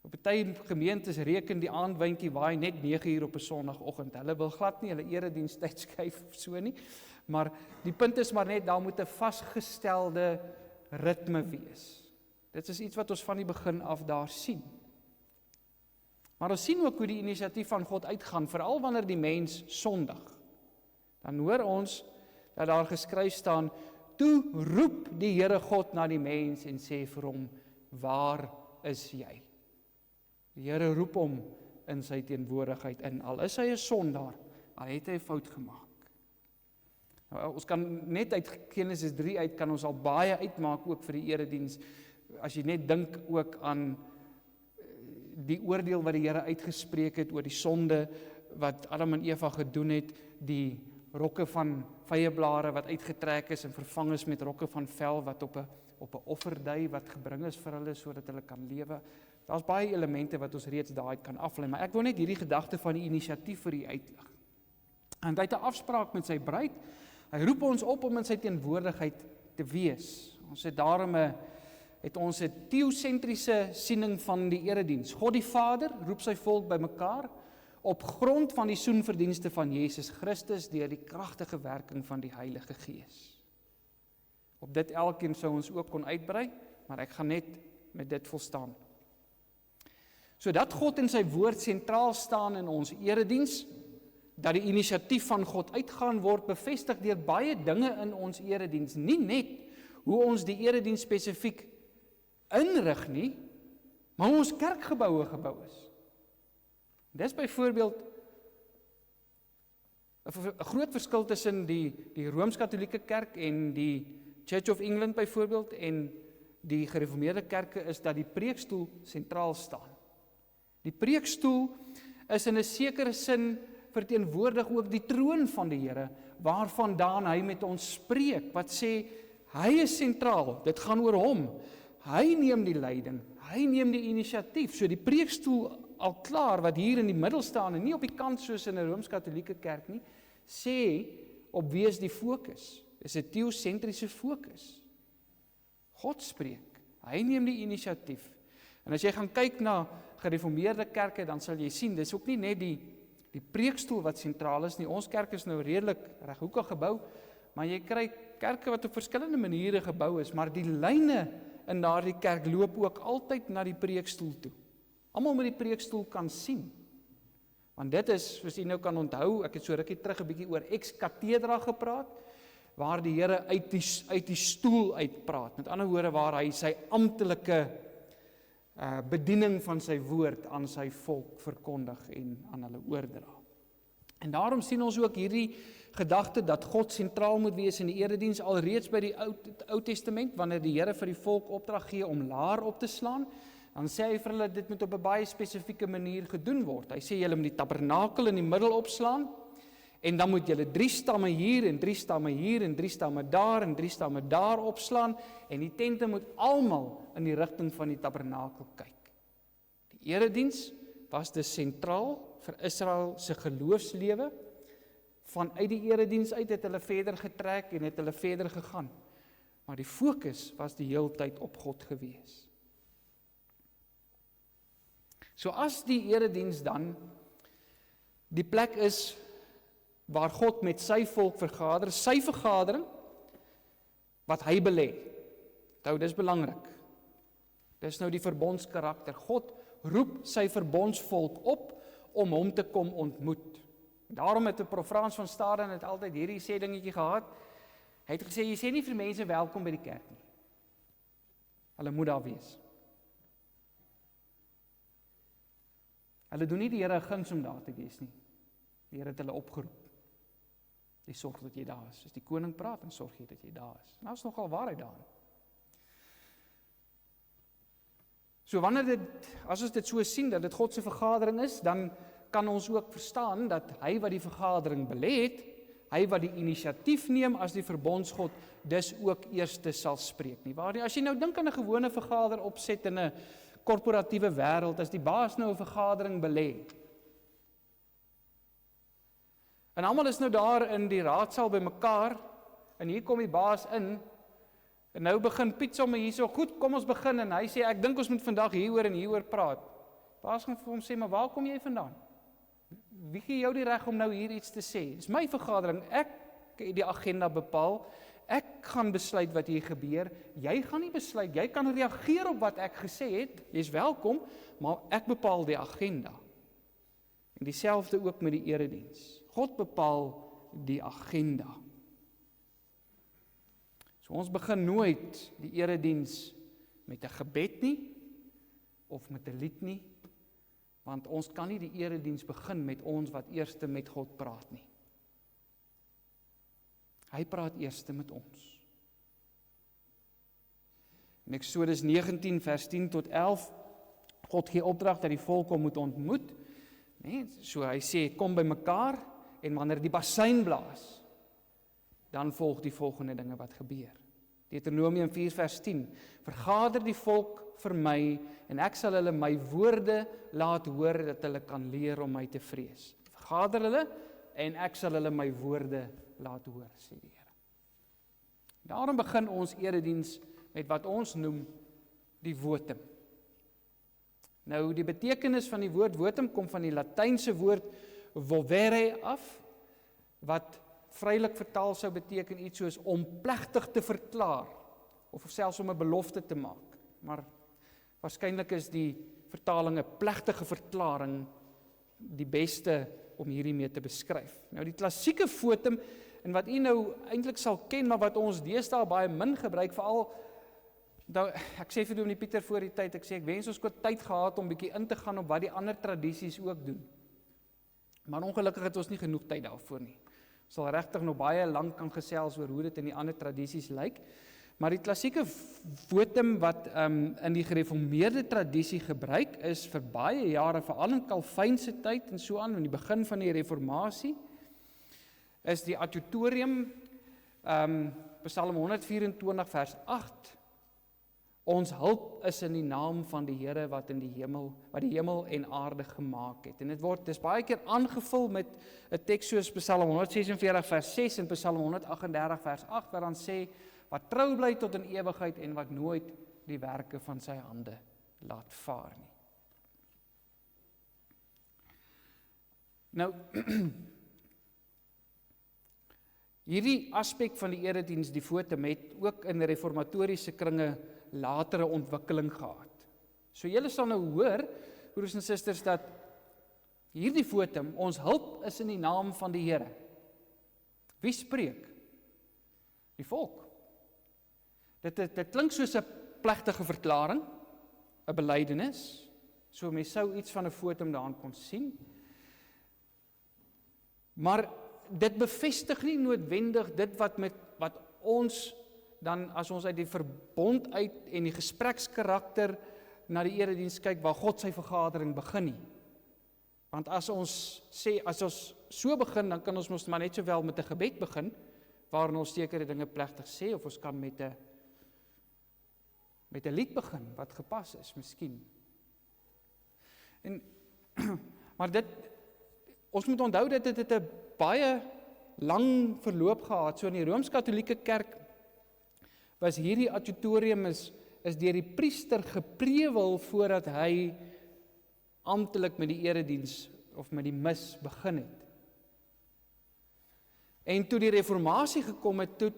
Op party gemeentes reken die aandwyntjie waai net 9 uur op 'n Sondagoggend. Hulle wil glad nie hulle eredienstyd skuif of so nie. Maar die punt is maar net, daar moet 'n vasgestelde ritme wees. Dit is iets wat ons van die begin af daar sien. Maar ons sien ook hoe die inisiatief van God uitgaan, veral wanneer die mens sondig. Dan hoor ons dat daar geskryf staan, toe roep die Here God na die mens en sê vir hom, waar is jy? Die Here roep hom in sy teenwoordigheid in, al is hy 'n sondaar, al het hy 'n fout gemaak. Nou, ons kan net uit Genesis 3 uit, kan ons al baie uitmaak ook vir die erediens, as jy net dink ook aan die oordeel wat die Here uitgespreek het oor die sonde wat Adam en Eva gedoen het, die rokke van vyeblare wat uitgetrek is en vervang is met rokke van vel wat op 'n offerdui wat gebring is vir hulle sodat hulle kan lewe. Daar's baie elemente wat ons reeds daaruit kan aflei, maar ek wil net hierdie gedagte van die inisiatief vir u uitlig. En hy het 'n afspraak met sy bruid. Hy roep ons op om in sy teenwoordigheid te wees. Ons het daarom 'n teosentriese siening van die erediens. God die Vader roep sy volk bymekaar op grond van die soenverdienste van Jesus Christus deur die kragtige werking van die Heilige Gees. Op dit elkeen sou ons ook kon uitbrei, maar ek gaan net met dit volstaan. Sodat God en sy woord sentraal staan in ons erediens, dat die inisiatief van God uitgaan word bevestig deur baie dinge in ons erediens, nie net hoe ons die erediens spesifiek inrig nie, maar hoe ons kerkgeboue gebou is. Dis byvoorbeeld 'n groot verskil tussen die Rooms-Katolieke Kerk en die Church of England byvoorbeeld en die gereformeerde kerke is dat die preekstoel sentraal staan. Die preekstoel is in 'n sekere sin verteenwoordig ook die troon van die Here, waarvandaan hy met ons spreek, wat sê, hy is sentraal, dit gaan oor hom, hy neem die leiding, hy neem die inisiatief, so die preekstoel al klaar, wat hier in die middel staan, en nie op die kant soos in 'n Rooms-Katolieke kerk nie, sê, op wie is die fokus, is 'n teosentriese fokus. God spreek, hy neem die inisiatief, en as jy gaan kyk na gereformeerde kerke, dan sal jy sien, dis ook nie net die preekstoel wat sentraal is nie. Ons kerk is nou redelik reghoekig gebou, maar jy kry kerke wat op verskillende maniere gebou is, maar die lyne in daardie kerk loop ook altyd na die preekstoel toe. Almal moet die preekstoel kan sien. Want dit is, soos jy nou kan onthou, ek het so rukkie terug 'n bietjie oor ex-cathedra gepraat, waar die Here uit die stoel uitpraat. Met ander woorde, waar hy sy amptelike bediening van sy woord aan sy volk verkondig en aan hulle oordra. En daarom sien ons ook hierdie gedagte dat God sentraal moet wees in die erediens alreeds by die Ou Testament, wanneer die Here vir die volk opdrag gee om laar op te slaan, dan sê hy vir hulle dit moet op 'n baie spesifieke manier gedoen word. Hy sê julle moet die tabernakel in die middel opslaan, en dan moet julle 3 stamme hier, en 3 stamme hier, en 3 stamme daar, en 3 stamme daar opslaan, en die tente moet almal in die rigting van die tabernakel kyk. Die erediens was dus sentraal vir Israel se geloofslewe. Vanuit die erediens uit het hulle verder getrek en het hulle verder gegaan. Maar die fokus was die heeltyd op God gewees. So as die erediens dan die plek is waar God met sy volk vergader, sy vergadering, wat hy belê. Nou, dis belangrik. Dis nou die verbondskarakter. God roep sy verbondsvolk op om hom te kom ontmoet. Daarom het Prof Frans van Staden het altyd hierdie sê dingetjie gehad. Hy het gesê, jy sê nie vir mense welkom by die kerk nie. Hulle moet daar wees. Hulle doen nie die Here 'n guns om daar te wees nie. Die Here het hulle opgeroep. Jy sorg dat jy daar is. As die koning praat, dan sorg jy dat jy daar is. Nou is nogal waarheid daarin. So as ons dit so sien, dat dit God se vergadering is, dan kan ons ook verstaan dat hy wat die vergadering belê het, hy wat die inisiatief neem as die verbondsgod, dis ook eerste sal spreek nie. Waar nie, as jy nou dink aan 'n gewone vergader opset in 'n korporatiewe wêreld, as die baas nou 'n vergadering belê, en almal is nou daar in die raadsaal bymekaar, en hier kom die baas in, en nou begin Piet sommer hierso, goed, kom ons begin, en hy sê, ek dink ons moet vandag hieroor en hieroor praat. Baas gaan vir hom sê, maar waar kom jy vandaan? Wie gee jou die reg om nou hier iets te sê? Dis my vergadering, ek het die agenda bepaal, ek gaan besluit wat hier gebeur, jy gaan nie besluit, jy kan reageer op wat ek gesê het, jy is welkom, maar ek bepaal die agenda. En dieselfde ook met die erediens. God bepaal die agenda. So ons begin nooit die erediens met 'n gebed nie, of met 'n lied nie, want ons kan nie die erediens begin met ons wat eerste met God praat nie. Hy praat eerste met ons. In Eksodus 19 vers 10 tot 11, God gee opdrag dat die volk hom moet ontmoet. Nee, so hy sê, kom by mekaar, en wanneer die basuin blaas, dan volg die volgende dinge wat gebeur. Deuteronomium 4 vers 10, vergader die volk vir my, en ek sal hulle my woorde laat hoor, dat hulle kan leer om my te vrees. Vergader hulle, en ek sal hulle my woorde laat hoor, sê die Here. Daarom begin ons erediens met wat ons noem die votum. Nou, die betekenis van die woord votum kom van die Latynse woord volvere af, wat vrylik vertaal sou beteken iets soos om plegtig te verklaar, of selfs om 'n belofte te maak. Maar waarskynlik is die vertaling 'n plegtige verklaring die beste om hierdie mee te beskryf. Nou die klassieke votum, en wat u nou eintlik sal ken, maar wat ons deesdae baie min gebruik, veral nou, ek sê vir Dominee Pieter voor die tyd, ek wens ons kon tyd gehad om bietjie in te gaan op wat die ander tradisies ook doen. Maar ongelukkig het ons nie genoeg tyd daarvoor nie. Ons sal regtig nog baie lank kan gesels oor hoe dit in die ander tradisies lyk. Maar die klassieke votum wat in die gereformeerde tradisie gebruik is vir baie jare, veral in Calvynse tyd en so aan, in die begin van die reformatie, is die adjutorium, Psalm 124 vers 8, ons hulp is in die naam van die Here wat die hemel en aarde gemaak het. En dis baie keer aangevul met 'n teks soos Psalm 146 vers 6 en Psalm 138 vers 8, wat dan sê, wat trou bly tot in ewigheid en wat nooit die werke van sy hande laat vaar nie. Nou, hierdie aspek van die erediens, die votum, het ook in reformatoriese kringe latere ontwikkeling gehad. So julle sal nou hoor, broers en susters, dat hierdie votum, ons hulp is in die naam van die Here. Wie spreek? Die volk. Dit klink soos 'n plegtige verklaring, 'n belydenis, so mens sou iets van 'n votum daarin kon sien. Maar dit bevestig nie noodwendig dit wat ons dan, as ons uit die verbond uit en die gesprekskarakter na die erediens kyk, waar God sy vergadering begin nie. Want as ons so begin, dan kan ons mos maar net sowel met 'n gebed begin, waarin ons sekere dinge plegtig sê, of ons kan met 'n lied begin, wat gepas is, miskien. Maar ons moet onthou dat dit 'n baie lang verloop gehad. So in die Rooms-Katolieke Kerk was hierdie adjutorium is deur die priester geprewel voordat hy amptelik met die erediens of met die mis begin het. En toe die reformatie gekom het, toe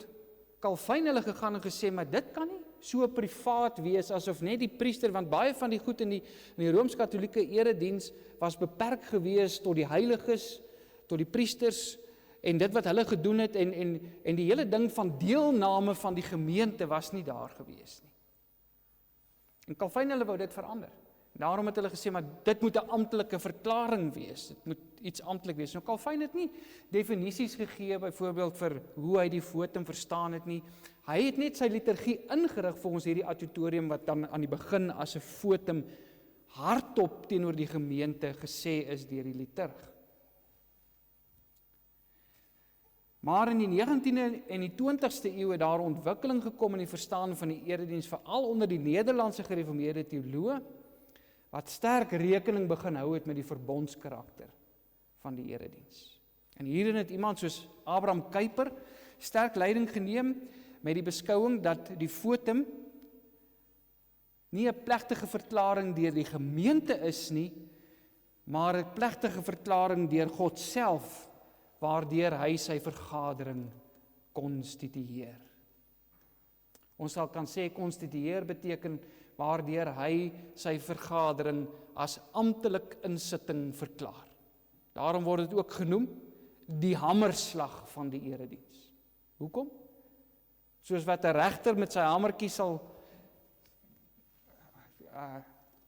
Calvyn hulle gegaan en gesê, maar dit kan nie so privaat wees asof net die priester, want baie van die goed in die Rooms-Katolieke erediens was beperk gewees tot die heiliges, tot die priesters, en dit wat hulle gedoen het, en die hele ding van deelname van die gemeente was nie daar gewees nie. En Calvyn hulle wou dit verander. Daarom het hulle gesê, maar dit moet 'n amptelike verklaring wees, dit moet iets amptelik wees. Nou Calvyn het nie definisies gegee, byvoorbeeld vir hoe hy die votum verstaan het nie. Hy het net sy liturgie ingerig volgens hierdie adjutorium, wat dan aan die begin as 'n votum hardop teenoor die gemeente gesê is deur die liturg. Maar in die 19de en die 20ste eeu het daar ontwikkeling gekom in die verstaan van die erediens, veral onder die Nederlandse gereformeerde teoloë, wat sterk rekening begin hou het met die verbondskarakter van die erediens. En hierin het iemand soos Abraham Kuyper sterk leiding geneem met die beskouing dat die votum nie 'n plegtige verklaring deur die gemeente is nie, maar 'n plegtige verklaring deur God self, waardeur hy sy vergadering konstitueer. Ons sal kan sê konstitueer beteken waardeur hy sy vergadering as amptelik insitting verklaar. Daarom word dit ook genoem die hamerslag van die erediens. Hoekom? Soos wat 'n regter met sy hamertjie sal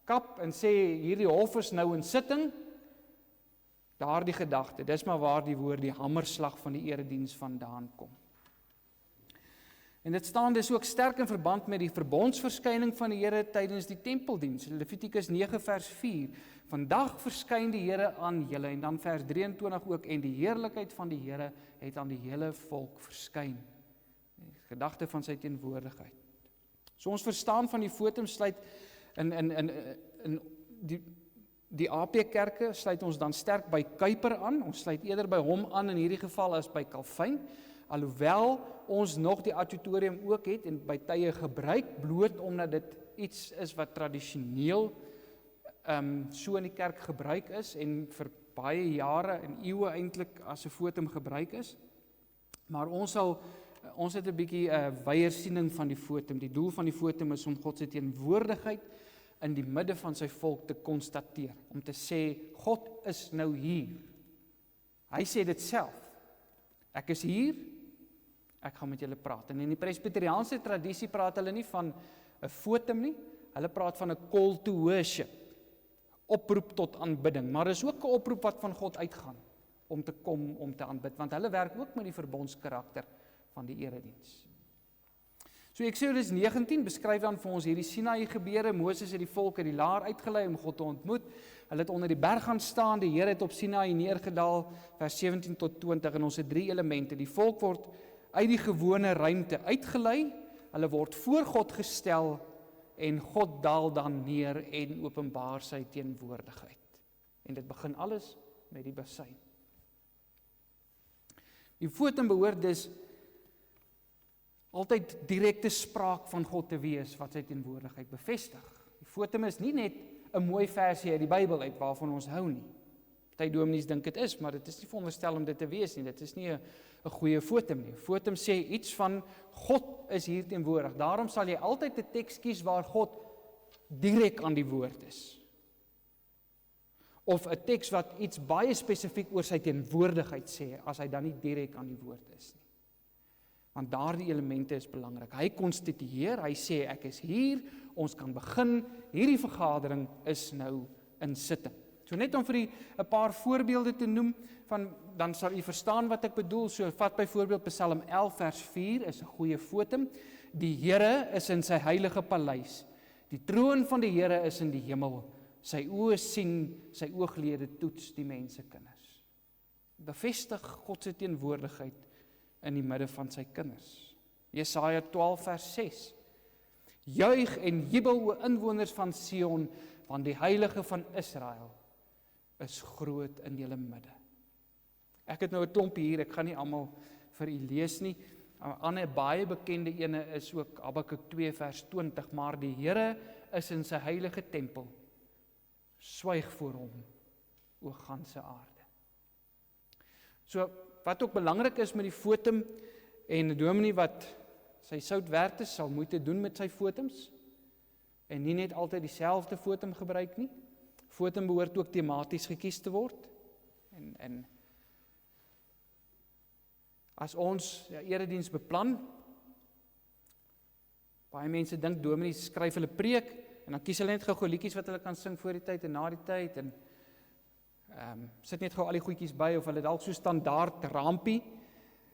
kap en sê hierdie hof is nou in sitting, daardie gedagte, dis maar waar die woord die hamerslag van die erediens vandaan kom. En dit staan dus ook sterk in verband met die verbondsverskyning van die Here tydens die tempeldiens. Levitikus 9 vers 4. Vandag verskyn die Here aan julle, en dan vers 23 ook, en die heerlikheid van die Here het aan die hele volk verskyn. Die gedagte van sy teenwoordigheid. So ons verstaan van die fotum sluit in die AP-kerke sluit ons dan sterk by Kuyper aan. Ons sluit eerder by hom aan in hierdie geval as by Calvin. Alhoewel ons nog die adjutorium ook het en by tye gebruik, bloot omdat dit iets is wat tradisioneel so in die kerk gebruik is en vir baie jare en eeue eintlik as 'n fotum gebruik is. Maar ons het 'n bietjie 'n wyeer siening van die fotum. Die doel van die fotum is om God se teenwoordigheid in die midde van sy volk te konstateer, om te sê, God is nou hier. Hy sê dit self. Ek is hier, ek gaan met julle praat. En in die presbyteriaanse tradisie praat hulle nie van 'n fotum nie, hulle praat van 'n call to worship, oproep tot aanbidding, maar is ook 'n oproep wat van God uitgaan, om te kom, om te aanbid, want hulle werk ook met die verbondskarakter van die erediens. So Eksodus 19 beskryf dan vir ons hierdie Sinaï gebeure. Moses het die volk uit die laar uitgelei om God te ontmoet. Hulle het onder die berg gaan staan, die Here het op Sinaï neergedaal, vers 17 tot 20, en ons het 3 elemente. Die volk word uit die gewone ruimte uitgelei, hulle word voor God gestel, en God daal dan neer en openbaar sy teenwoordigheid. En dit begin alles met die basyn. Die fotum behoort dus altyd direkte spraak van God te wees wat sy teenwoordigheid bevestig. Die fotum is nie net 'n mooi versie uit die Bybel uit waarvan ons hou nie. Party dominees dink dit is, maar dit is nie veronderstel om dit te wees nie. Dit is nie 'n goeie fotum nie. Fotum sê iets van God is hier teenwoordig. Daarom sal jy altyd 'n teks kies waar God direk aan die woord is. Of 'n teks wat iets baie spesifiek oor sy teenwoordigheid sê, as hy dan nie direk aan die woord is nie. Want daardie elemente is belangrik. Hy konstitueer, hy sê ek is hier, ons kan begin, hierdie vergadering is nou in sitting. So net om vir u 'n paar voorbeelde te noem, dan sal u verstaan wat ek bedoel. So vat byvoorbeeld Psalm 11 vers 4 is 'n goeie fotum. Die Here is in sy heilige paleis. Die troon van die Here is in die hemel. Sy oë sien, sy ooglede toets die mensekinders. Bevestig God se teenwoordigheid in die midde van sy kinders. Jesaja 12 vers 6. Juig en jubel o inwoners van Sion, want die heilige van Israel is groot in julle midde. Ek het nou 'n klompie hier, ek gaan nie almal vir u lees nie. 'n ander baie bekende ene is ook Habakuk 2 vers 20, maar die Here is in sy heilige tempel. Swyg voor hom, o ganse aarde. So wat ook belangrik is met die fotum, en 'n dominee wat sy sout werd is, sal moeite doen met sy fotums, en nie net altyd dieselfde fotum gebruik nie. Fotum behoort ook tematies gekies te word, en as ons erediens beplan, baie mense dink dominees skryf hulle preek, en dan kies hulle net gou liedjies wat hulle kan sing voor die tyd en na die tyd, en sit net gou al die goedjies by, of hulle dalk so standaard rampie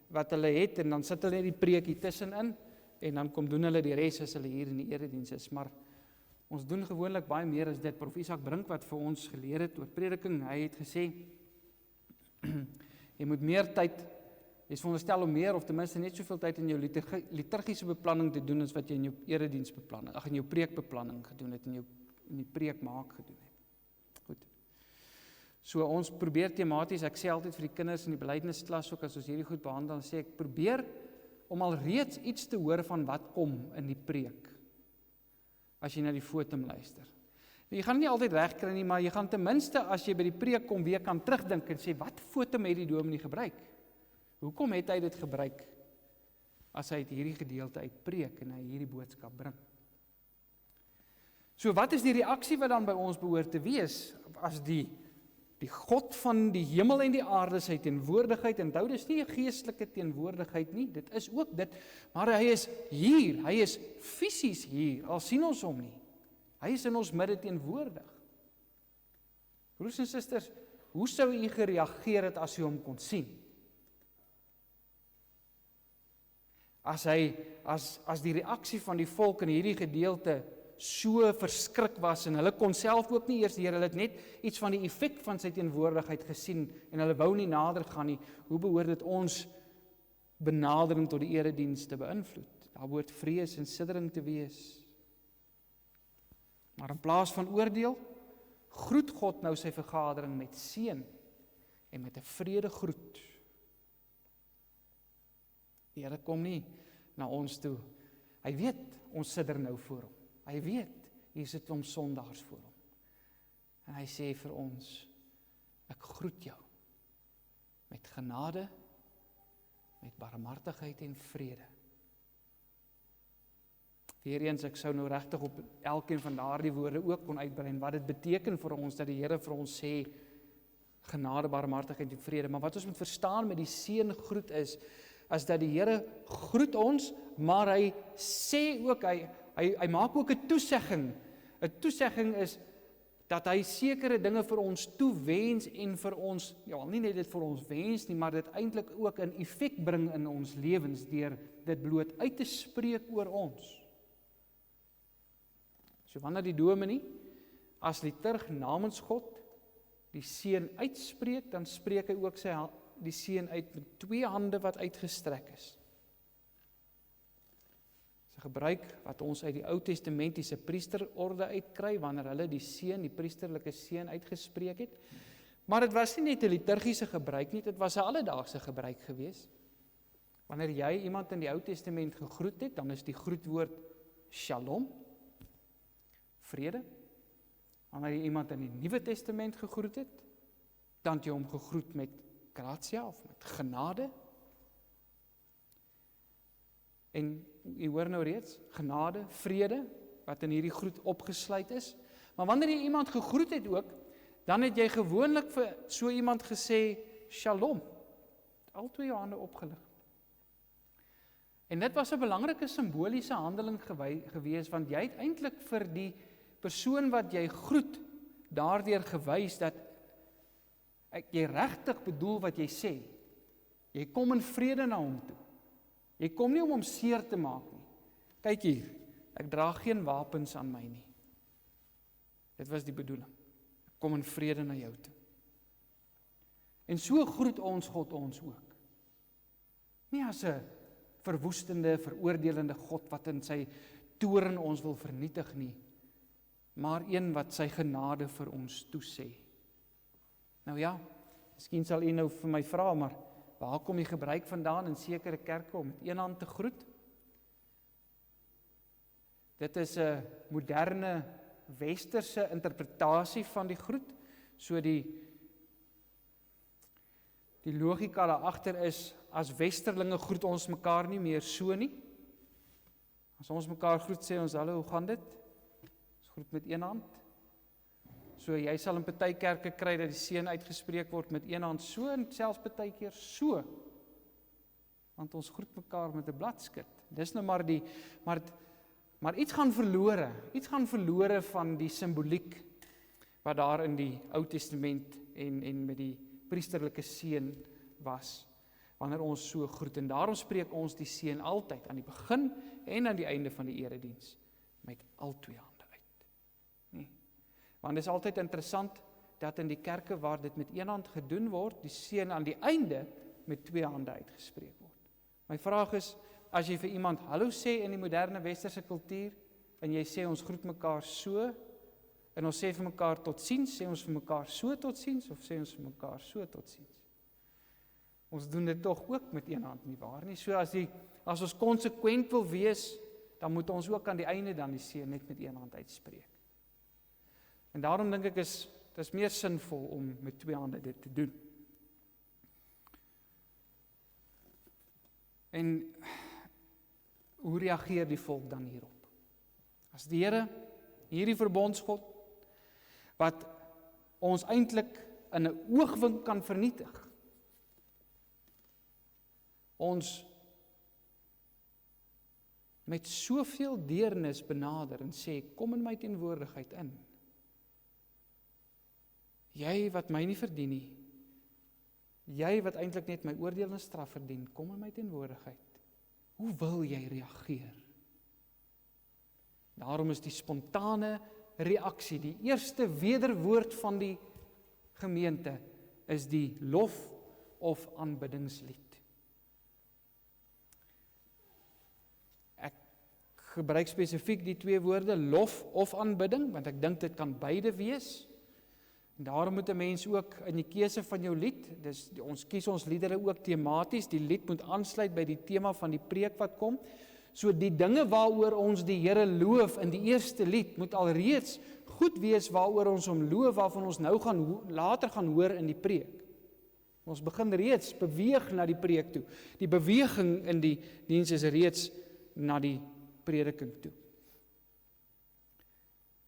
wat hulle het, en dan sit hulle net die preek hier tussenin, en dan kom doen hulle die res as hulle hier in die erediens is. Maar ons doen gewoonlik baie meer as dit. Prof Isak Brink wat vir ons geleer het oor prediking, hy het gesê, jy moet meer tyd jy is veronderstel om meer of ten minste net soveel tyd in jou liturgiese beplanning te doen as wat jy in jou erediensbeplanning, in jou preekbeplanning gedoen het, in die preekmaak gedoen het. Goed. So ons probeer tematies, ek sê altyd vir die kinders in die belydennisklas ook as ons hierdie goed behandel, dan sê ek probeer om al reeds iets te hoor van wat kom in die preek, as jy na die fotum luister. Jy gaan nie altyd regkry nie, maar jy gaan ten minste as jy by die preek kom weer kan terugdink en sê, wat fotum het die dominee gebruik? Hoekom het hy dit gebruik as hy hierdie gedeelte uitpreek en hy hierdie boodskap bring? So wat is die reaksie wat dan by ons behoort te wees as die God van die hemel en die aarde sy teenwoordigheid, en onthou, dis nie 'n geestelike teenwoordigheid nie, dit is ook dit, maar hy is hier, hy is fisies hier, al sien ons hom nie. Hy is in ons midde teenwoordig. Broers en susters, hoe sou u gereageer het as u hom kon sien? As die reaksie van die volk in hierdie gedeelte so verskrik was, en hulle kon self ook nie eers hulle het net iets van die effek van sy teenwoordigheid gesien, en hulle wou nie nader gaan nie, hoe behoort dit ons benadering tot die erediens te beïnvloed? Daar behoort vrees en siddering te wees. Maar in plaas van oordeel, groet God nou sy vergadering met seën en met 'n vrede groet. Die Here kom nie na ons toe. Hy weet, ons sidder nou voor hom. Hy weet, hier sit hom sondaars voor hom. En hy sê vir ons, ek groet jou met genade, met barmhartigheid en vrede. Weereens, ek sou nou regtig op elkeen van daardie woorde ook kon uitbrei, wat dit beteken vir ons, dat die Here vir ons sê, genade, barmhartigheid en vrede. Maar wat ons moet verstaan met die seëngroet is dat die Here groet ons, maar hy sê ook, hy maak ook 'n toesegging. 'n Toesegging is dat hy sekere dinge vir ons toewens en vir ons, nie net dit vir ons wens nie, maar dit eintlik ook 'n effek bring in ons lewens deur dit bloot uit te spreek oor ons. So wanneer die dominee as liturg namens God die seën uitspreek, dan spreek hy ook die seën uit met 2 hande wat uitgestrek is. Dis 'n gebruik wat ons uit die Ou Testamentiese priesterorde uitkry, wanneer hulle die priesterlike seën uitgespreek het. Maar dit was nie net 'n liturgiese gebruik nie, dit was 'n alledaagse gebruik gewees. Wanneer jy iemand in die Ou Testament gegroet het, dan is die groetwoord shalom, vrede. Wanneer jy iemand in die Nuwe Testament gegroet het, dan het jy hom gegroet met gratia of met genade. En jy hoor nou reeds, genade, vrede, wat in hierdie groet opgesluit is. Maar wanneer jy iemand gegroet het ook, dan het jy gewoonlik vir so iemand gesê, shalom. Al 2 jou hande opgelig. En dit was 'n belangrike simboliese handeling gewees, want jy het eintlik vir die persoon wat jy groet, daardeur gewys dat jy regtig bedoel wat jy sê. Jy kom in vrede na hom toe. Jy kom nie om hom seer te maak nie. Kyk hier, ek dra geen wapens aan my nie. Dit was die bedoeling. Ek kom in vrede na jou toe. En so groet ons God ons ook. Nie as 'n verwoestende, veroordelende God wat in sy toorn ons wil vernietig nie, maar een wat sy genade vir ons toesê. Nou ja, miskien sal u nou vir my vra, maar waar kom die gebruik vandaan in sekere kerke om met een hand te groet? Dit is 'n moderne westerse interpretasie van die groet. So die logika daar agter is, as westerlinge groet ons mekaar nie meer so nie. As ons mekaar groet, sê ons, hallo, hoe gaan dit? Ons groet met een hand. So jy sal in party kerke kry dat die seën uitgespreek word met een hand so, en selfs partykeer so. Want ons groet mekaar met 'n bladskit. Dis nou maar iets gaan verlore van die simboliek wat daar in die Ou Testament en met die priesterlike seën was, wanneer ons so groet. En daarom spreek ons die seën altyd aan die begin en aan die einde van die erediens met al 2 hande uit. Nee. Want dit is altyd interessant dat in die kerke waar dit met een hand gedoen word, die seën aan die einde met 2 hande uitgespreek word. My vraag is, as jy vir iemand hallo sê in die moderne westerse kultuur, en jy sê ons groet mekaar so, en ons sê vir mekaar totsiens, sê ons vir mekaar so totsiens, of sê ons vir mekaar so totsiens? Ons doen dit tog ook met een hand, nie waar nie? So as ons konsekwent wil wees, dan moet ons ook aan die einde dan die seën net met een hand uitspreek. En daarom dink ek dit is meer sinvol om met 2 hande dit te doen. En hoe reageer die volk dan hierop? As die Here, hierdie verbondsgod, wat ons eintlik in 'n oogwink kan vernietig, ons met soveel deernis benader en sê, kom in my teenwoordigheid in. Jy wat my nie verdien nie, jy wat eintlik net my oordeel en straf verdien, kom in my teenwoordigheid. Hoe wil jy reageer? Daarom is die spontane reaksie, die eerste wederwoord van die gemeente, is die lof of aanbiddingslied. Ek gebruik spesifiek die 2 woorde, lof of aanbidding, want ek dink dit kan beide wees. En daarom moet 'n mens ook in die keuse van jou lied, ons kies ons liedere ook tematies, die lied moet aansluit by die tema van die preek wat kom. So die dinge waaroor ons die Here loof in die eerste lied, moet alreeds goed wees waaroor ons hom loof, waarvan ons nou later gaan hoor in die preek. Ons begin reeds beweeg na die preek toe. Die beweging in die diens is reeds na die prediking toe.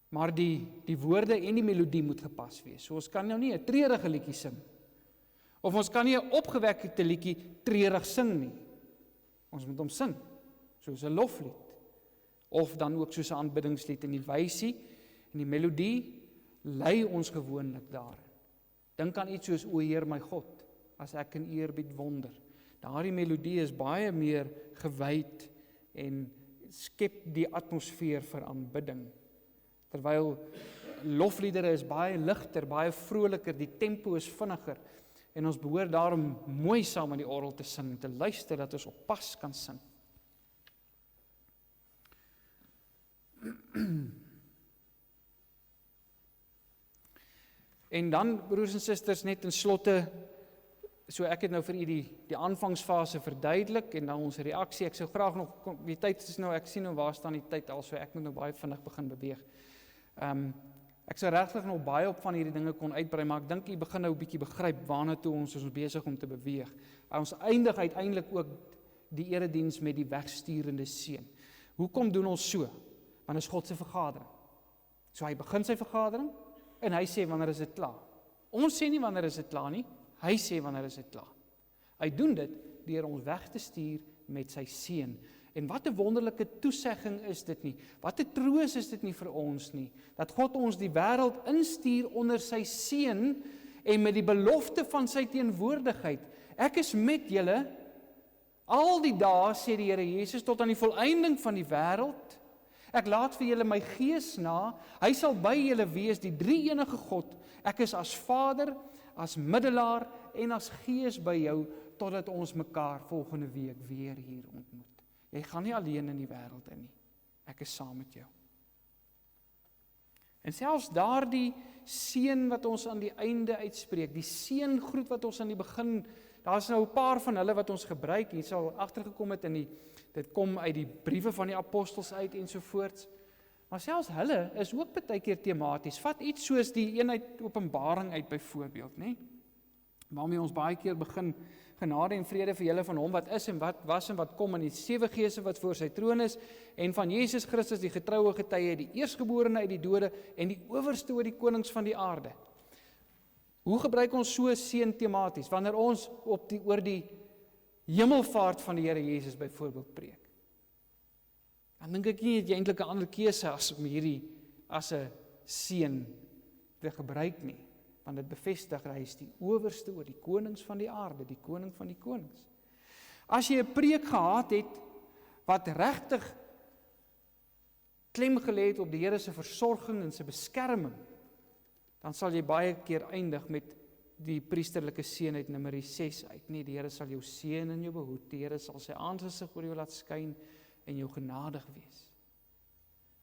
Maar die woorde en die melodie moet gepas wees. So ons kan nou nie 'n treurige liedjie sing, of ons kan nie 'n opgewekte liedjie treurig sing nie. Ons moet hom sing, soos 'n loflied, of dan ook soos 'n aanbiddingslied, en die wysie en die melodie lei ons gewoonlik daarin. Dink aan iets soos O Heer my God, as ek in eerbied wonder. Daardie melodie is baie meer gewyd en skep die atmosfeer vir aanbidding. Terwyl lofliedere is baie ligter, baie vroliker, die tempo is vinniger, en ons behoort daarom mooi saam aan die orgel te sing, te luister dat ons op pas kan sing. En dan, broers en susters, net in slotte, so ek het nou vir u die aanvangsfase verduidelik, en dan ons reaksie. Ek sou graag nog, die tyd is nou, ek sien nou waar staan die tyd al, so ek moet nou baie vinnig begin beweeg. Ek sou regtig nog baie op van hierdie dinge kon uitbrei, maar ek dink u begin nou 'n bietjie begryp waarna toe ons is besig om te beweeg. Ons eindig uiteindelik ook die erediens met die wegsturende seun. Hoekom doen ons so? Want dit is God se vergadering. So hy begin sy vergadering en hy sê wanneer is dit klaar. Ons sê nie wanneer is dit klaar nie, hy sê wanneer is dit klaar. Hy doen dit deur ons weg te stuur met sy seun. En wat 'n wonderlike toesegging is dit nie? Wat 'n troos is dit nie vir ons nie? Dat God ons die wêreld instuur onder sy seun en met die belofte van sy teenwoordigheid. Ek is met julle al die dae, sê die Here Jesus, tot aan die volëinding van die wêreld. Ek laat vir julle my gees na. Hy sal by julle wees, die drie-enige God. Ek is as Vader, as middelaar en as Gees by jou, totdat ons mekaar volgende week weer hier ontmoet. Jy gaan nie alleen in die wêreld in nie. Ek is saam met jou. En selfs daardie seën wat ons aan die einde uitspreek, die seëngroet wat ons aan die begin, daar's nou 'n paar van hulle wat ons gebruik, hier sal agtergekom het dit kom uit die briewe van die apostels uit ensovoorts. Maar selfs hulle is ook baie keer tematies. Vat iets soos die een uit Openbaring uit byvoorbeeld, nê? Waarmee ons baie keer begin, genade en vrede vir julle van hom wat is en wat was en wat kom, en die 7 geeste wat voor sy troon is, en van Jesus Christus die getroue getuie, die eerstgeborene uit die dode en die owerste oor die konings van die aarde. Hoe gebruik ons so seën tematies wanneer ons oor die hemelvaart van die Here Jesus byvoorbeeld preek? Dan dink ek nie het jy eintlik 'n ander keuse as om hierdie as 'n seën te gebruik nie, want dit bevestig hy is die owerste oor die konings van die aarde, die koning van die konings. As jy 'n preek gehad het wat regtig klem gelê het op die Here se versorging en sy beskerming, dan sal jy baie keer eindig met die priesterlike seën uit Numeri 6 uit nie. Die Here sal jou seën en jou behoed. Die Here sal sy aangesig oor jou laat skyn en jou genadig wees.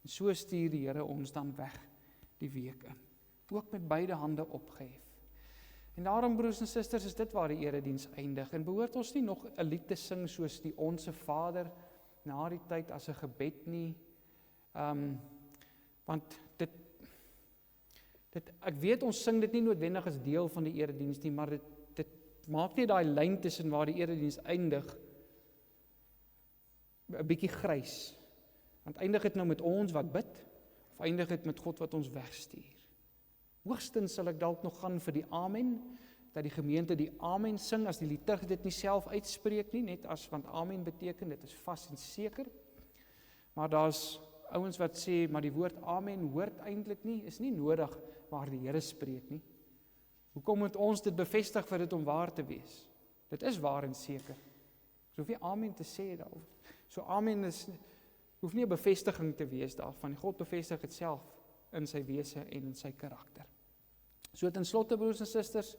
En so stuur die Here ons dan weg die week in. Ook met beide hande opgehef. En daarom, broers en susters, is dit waar die erediens eindig. En behoort ons nie nog 'n lied te sing soos die Onse Vader na die tyd as 'n gebed nie. Want dit ek weet ons sing dit nie noodwendig as deel van die erediens nie, maar dit maak nie daai lyn tussen waar die erediens eindig 'n bietjie grys. Want eindig dit nou met ons wat bid, of eindig dit met God wat ons wegstuur? Hoogstens sal ek dalk nog gaan vir die amen, dat die gemeente die amen sing, as die liturg dit nie self uitspreek nie, net as, want amen beteken, dit is vas en seker. Maar daar's ouens wat sê, maar die woord amen hoort eintlik nie, is nie nodig waar die Here spreek nie. Hoekom moet ons dit bevestig vir dit om waar te wees? Dit is waar en seker. So hoef jy amen te sê daar. So amen hoef nie 'n bevestiging te wees daarvan. God bevestig dit self in sy wese en in sy karakter. So ten slotte, broers en susters,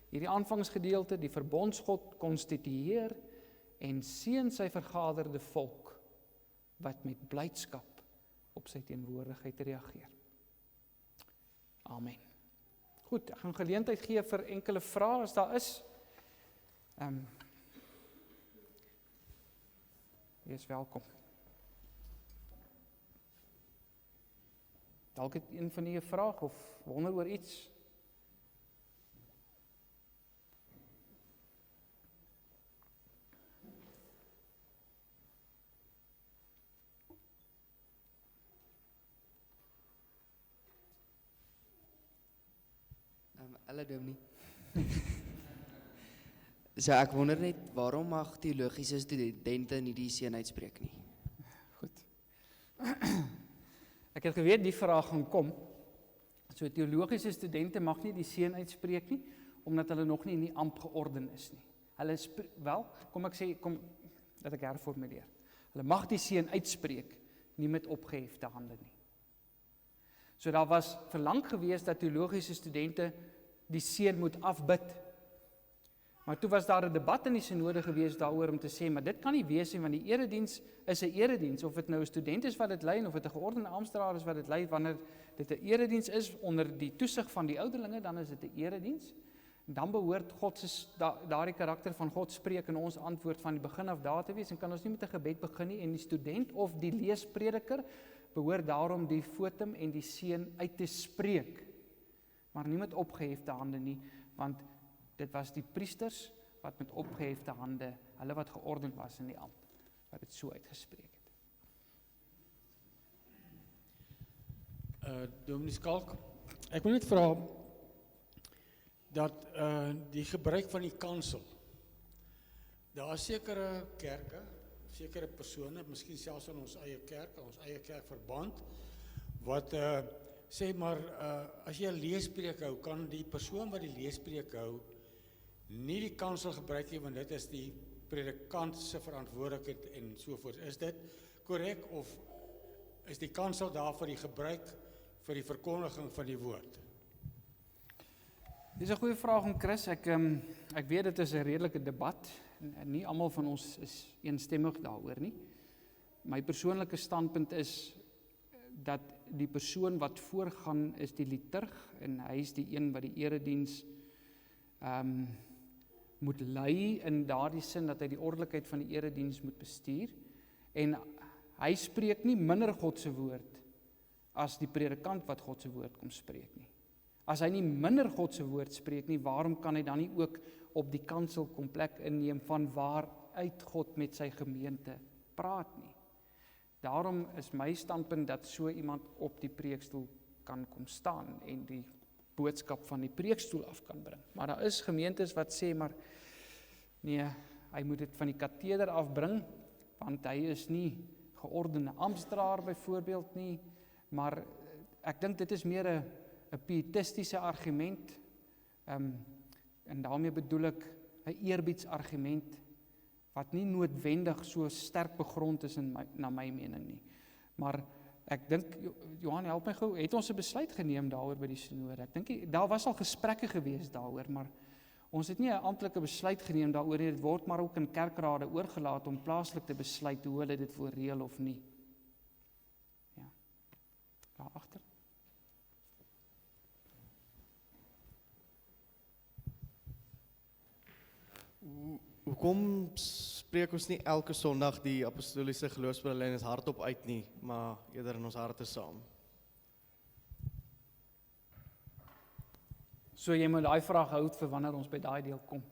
hierdie aanvangsgedeelte, die verbondsgod konstitueer en seën sy vergaderde volk wat met blydskap op sy teenwoordigheid reageer. Amen. Goed, ek gaan geleentheid gee vir enkele vrae as daar is. Jy is welkom. Dalk het een van julle 'n vraag of wonder oor iets? Hallo Dominee. So ek wonder net, waarom mag teologiese studente nie die seën uitspreek nie? Goed. Ek het geweet die vraag gaan kom. So teologiese studente mag nie die seën uitspreek nie, omdat hulle nog nie in die ampt georden is nie. Hulle dat ek herformuleer. Hulle mag die seën uitspreek, nie met opgehefte hande nie. So daar was verlang gewees dat teologiese studente die seën moet afbid. Maar toe was daar 'n debat in die synode gewees daaroor om te sê, maar dit kan nie wees nie, want die erediens is 'n erediens, of dit nou 'n student is wat dit lei, of dit 'n geordende amptenaar is wat dit lei, wanneer dit 'n erediens is onder die toesig van die ouderlinge, dan is dit 'n erediens. En dan behoort daardie karakter van God spreek en ons antwoord van die begin af daar te wees, en kan ons nie met 'n gebed begin nie, en die student of die leesprediker behoort daarom die fotum en die seën uit te spreek, maar nie met opgehefte hande nie, want dit was die priesters wat met opgehefte hande, hulle wat georden was in die ampt, wat dit so uitgespreek het. Dominee Skalk, ek wil net vra dat die gebruik van die kansel, daar is sekere kerke, sekere persone, miskien selfs in ons eie kerkverband, wat sê maar, as jy 'n leespreek hou, kan die persoon wat die leespreek hou, nie die kansel gebruik nie, want dit is die predikant se verantwoordelikheid en sovoorts. Is dit korrek, of is die kansel daar vir die gebruik, vir die verkondiging van die woord? Dis 'n goeie vraag om Chris, ek weet dit is 'n redelike debat, en nie almal van ons is eensstemmig daaroor nie. My persoonlike standpunt is, dat die persoon wat voorgaan is die liturg, en hy is die een wat die erediens moet lei, in daardie sin dat hy die ordelikheid van die erediens moet bestuur, en hy spreek nie minder God se woord as die predikant wat God se woord kom spreek nie. As hy nie minder God se woord spreek nie, waarom kan hy dan nie ook op die kansel kom plek inneem van waaruit God met sy gemeente praat nie? Daarom is my standpunt dat so iemand op die preekstoel kan kom staan en die boodskap van die preekstoel af kan bring. Maar daar is gemeentes wat sê, maar nee, hy moet dit van die kateder afbring, want hy is nie geordende amptenaar byvoorbeeld nie, maar ek dink dit is meer 'n pietistiese argument, en daarmee bedoel ek 'n eerbiedsargument, wat nie noodwendig so sterk begrond is na my mening nie. Maar Ek dink, Johan, help my gou, het ons 'n besluit geneem daaroor by die synode? Ek dink, daar was al gesprekke gewees daaroor, maar ons het nie 'n amptelike besluit geneem daaroor nie, dit word maar ook in kerkrade oorgelaat om plaaslik te besluit hoe hulle dit wil reël of nie. Ja, daar agter. Hoekom spreek ons nie elke Sondag die apostoliese geloofsbelijdenis hardop uit nie, maar eerder in ons harte saam? So jy moet daai vraag hou vir wanneer ons by daai deel kom.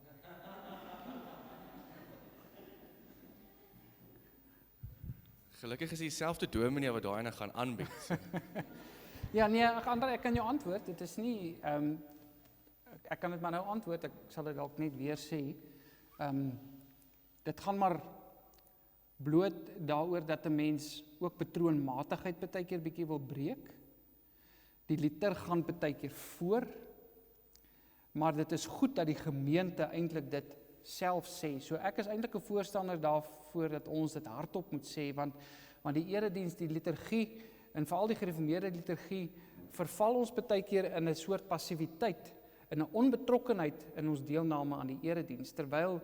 Gelukkig is dieselfde dominee wat daai ene gaan aanbied. So. Ja, nee, André, ek kan jou antwoord, dit is nie, ek kan dit maar nou antwoord, ek sal dit dalk net weer sê, dit gaan maar bloot daaroor dat 'n mens ook patroonmatigheid partykeer bietjie wil breek, die liturg gaan partykeer voor, maar dit is goed dat die gemeente eintlik dit self sê. So ek is eintlik 'n voorstander daarvoor dat ons dit hardop moet sê, want die erediens, die liturgie, en veral die gereformeerde liturgie, verval ons partykeer in 'n soort passiwiteit, in 'n onbetrokkenheid in ons deelname aan die erediens, terwyl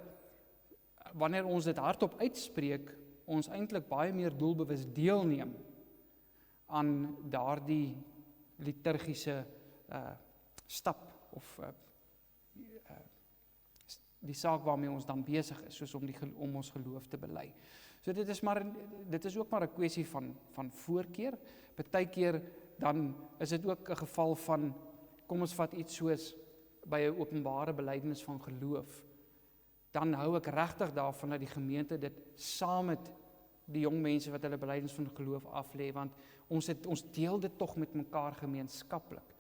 wanneer ons dit hardop uitspreek, ons eintlik baie meer doelbewus deelneem aan daardie liturgiese stap of die saak waarmee ons dan besig is, soos om ons geloof te bely. So dit is ook maar 'n kwessie van voorkeur. Partykeer dan is dit ook 'n geval van, kom ons vat iets soos by 'n openbare belydenis van geloof, dan hou ek regtig daarvan dat die gemeente dit saam met die jong mense wat hulle belydenis van geloof aflê, want ons deel dit tog met mekaar gemeenskaplik.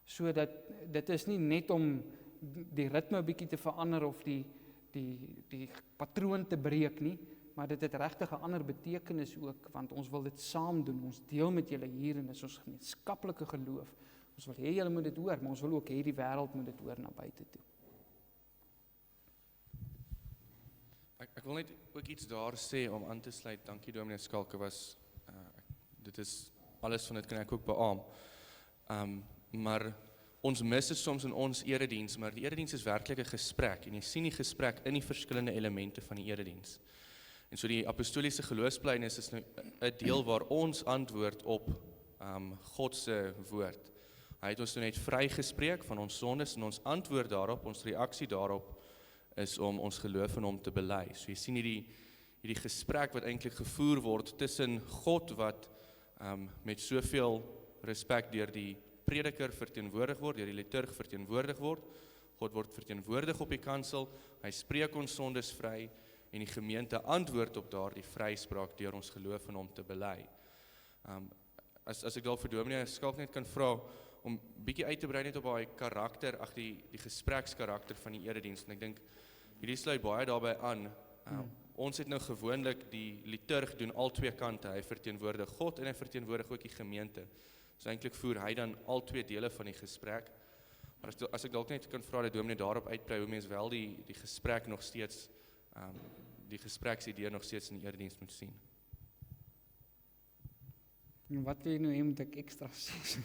So dat dit is nie net om die ritme bietjie te verander of die patroon te breek nie, maar dit het regtig 'n ander betekenis ook, want ons wil dit saam doen, ons deel met julle hier en dis ons gemeenskaplike geloof. Ons wil hê julle moet dit hoor, maar ons wil ook hê die wêreld moet dit hoor na buite toe. Ek wil net ook iets daar sê om aan te sluit. Dankie Dominee Skalke, dit is alles van dit kan ek ook beamoen. Maar ons mis dit soms in ons erediens, maar die erediens is werklik 'n gesprek en jy sien die gesprek in die verskillende elemente van die erediens. En so die apostoliese geloofsbelijdenis is nou 'n deel waar ons antwoord op God se woord. Hy het ons nou net vrygespreek van ons sondes en ons antwoord daarop, ons reaksie daarop is om ons geloof in hom te bely. So jy sien hierdie gesprek wat eintlik gevoer word tussen God wat met soveel respek deur die prediker verteenwoordig word, deur die liturg verteenwoordig word. God word verteenwoordig op die kansel, hy spreek ons sondes vry en die gemeente antwoord op daardie vryspraak deur ons geloof in hom te bely. As ek dalk vir Dominee Skalk net kan vra om bietjie uit te brei net op daai karakter, die gesprekskarakter van die erediens, en ek dink hierdie sluit baie daarbey aan. Ons het nou gewoonlik die liturg doen al twee kante, hy verteenwoordig God en hy verteenwoordig ook die gemeente. So eintlik voer hy dan al twee dele van die gesprek. Maar as ek dalk net kan vra dat Dominee daarop uitbrei hoe mens wel die gesprek nog steeds, die gespreksidee nog steeds in die erediens moet sien. Wat wil jy nou hê moet ek ekstra sê?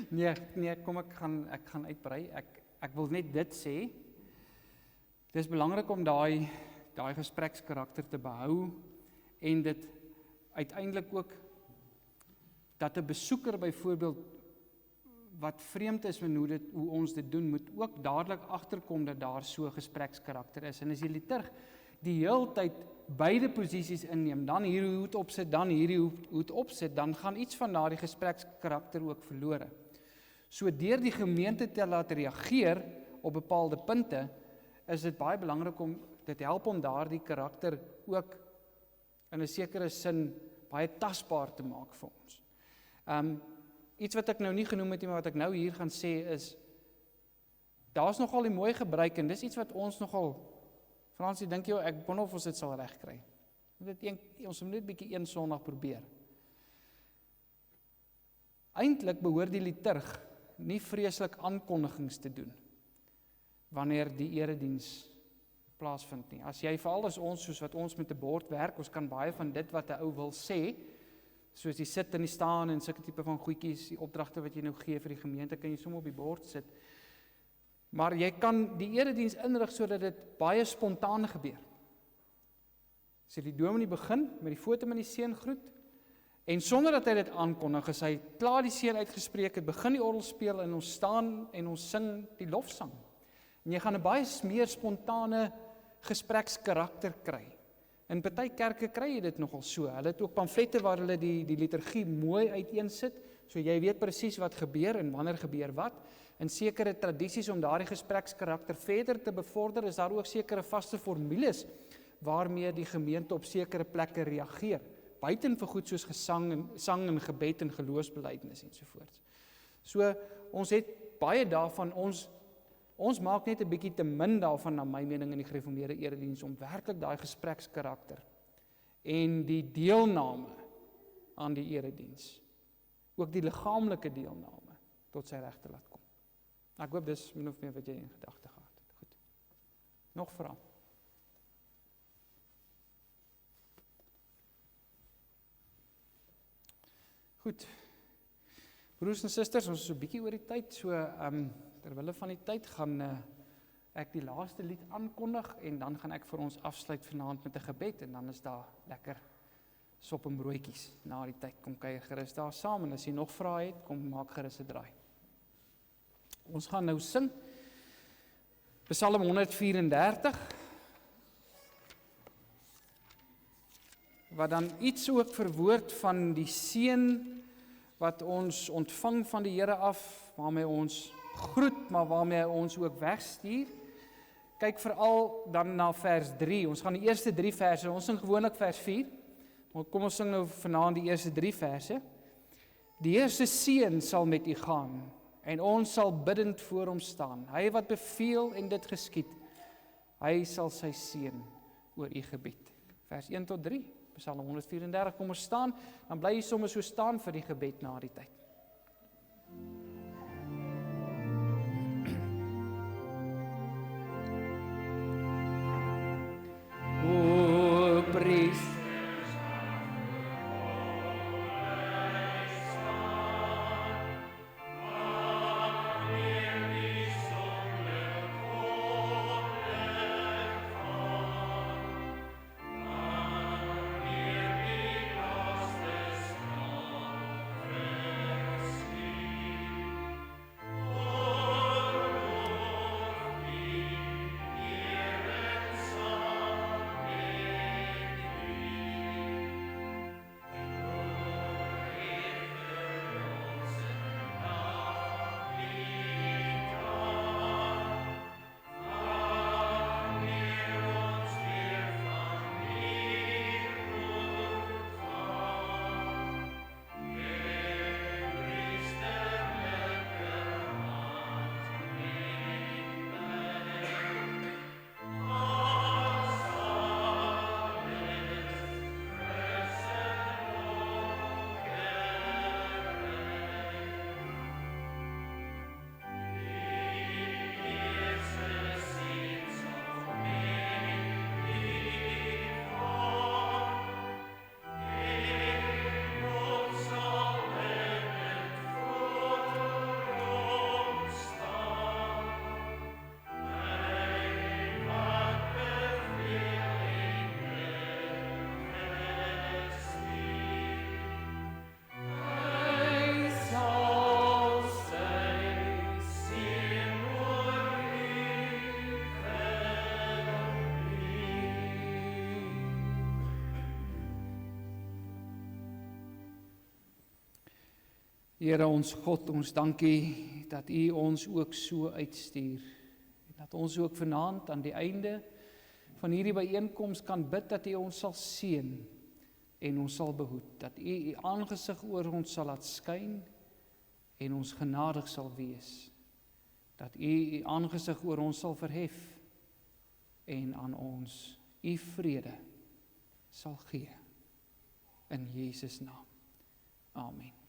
Nee, kom ek gaan uitbrei. Ek wil net dit sê. Dit is belangrik om daai gesprekskarakter te behou en dit uiteindelik ook dat 'n besoeker byvoorbeeld wat vreemd is met hoe ons dit doen, moet ook dadelik agterkom dat daar so gesprekskarakter is. En as die liturg die heeltyd beide posisies inneem, dan hierdie hoed opsit, dan hierdie hoed opsit, dan gaan iets van daardie gesprekskarakter ook verlore. So deur die gemeente te laat reageer op bepaalde punte, is dit baie belangrik dit help om daardie karakter ook in 'n sekere sin baie tasbaar te maak vir ons. Iets wat ek nou nie genoem het nie, maar wat ek nou hier gaan sê is, daar's nogal die mooi gebruik, en dis iets wat ons nogal, Fransie, dink jy, ek wonder of ons dit sal regkry. Ons moet net bietjie een Sondag probeer. Eintlik behoort die liturg nie vreeslik aankondigings te doen, wanneer die erediens plaasvind nie. As jy veral as ons, soos wat ons met 'n bord werk, ons kan baie van dit wat 'n ou wil sê, soos die sit en die staan en sulke tipe van goedjies, die opdragte wat jy nou gee vir die gemeente, kan jy sommer op die bord sit. Maar jy kan die erediens inrig sodat dit baie spontaan gebeur. So die dominee begin met die foto met die seun groet, en sonder dat hy dit aankondig, as hy klaar die seun uitgespreek het, begin die orgel speel en ons staan en ons sing die lofsang. En jy gaan 'n baie meer spontane gesprekskarakter kry. In party kerke kry jy dit nogal so. Hulle het ook pamflette waar hulle die liturgie mooi uiteensit, so jy weet presies wat gebeur en wanneer gebeur wat. In sekere tradisies om daardie gesprekskarakter verder te bevorder, is daar ook sekere vaste formules waarmee die gemeente op sekere plekke reageer. Buiten vir goed soos sang en gebed en geloofsbelijdenis ensovoorts. So, ons het baie daarvan, ons maak net 'n bietjie te min daarvan, na my mening, in die gereformeerde erediens, om werklik daai gesprekskarakter en die deelname aan die erediens, ook die liggaamlike deelname, tot sy reg te laat kom. Ek hoop dis min of meer wat jy in gedagte gehad het. Goed. Nog vrae? Goed. Broers en susters, ons is so 'n bietjie oor die tyd, so terwille van die tyd gaan ek die laaste lied aankondig en dan gaan ek vir ons afsluit vanaand met 'n gebed en dan is daar lekker sop en broodjies na die tyd. Kom kuier gerus daar saam en as jy nog vrae het, kom maak gerus 'n draai. Ons gaan nou sing Psalm 134 wat dan iets ook verwoord van die seën wat ons ontvang van die Here af, waarmee ons groet, maar waarmee hy ons ook wegstuur. Kyk veral dan na vers 3, ons gaan die eerste 3 verse, ons sing gewoonlik vers 4, maar kom ons sing nou vanaand die eerste 3 verse. Die Here se seën sal met u gaan, en ons sal biddend voor hom staan. Hy wat beveel en dit geskied, hy sal sy seën oor u gebied. Vers 1 tot 3. Psalm 134, kom ons staan, dan bly jy sommer so staan vir die gebed na die tyd. O priester, Here ons God, ons dankie dat U ons ook so uitstuur. En dat ons ook vanaand aan die einde van hierdie byeenkoms kan bid dat U ons sal seën en ons sal behoed. Dat U U aangesig oor ons sal laat skyn en ons genadig sal wees. Dat U U aangesig oor ons sal verhef en aan ons U vrede sal gee. In Jesus naam. Amen.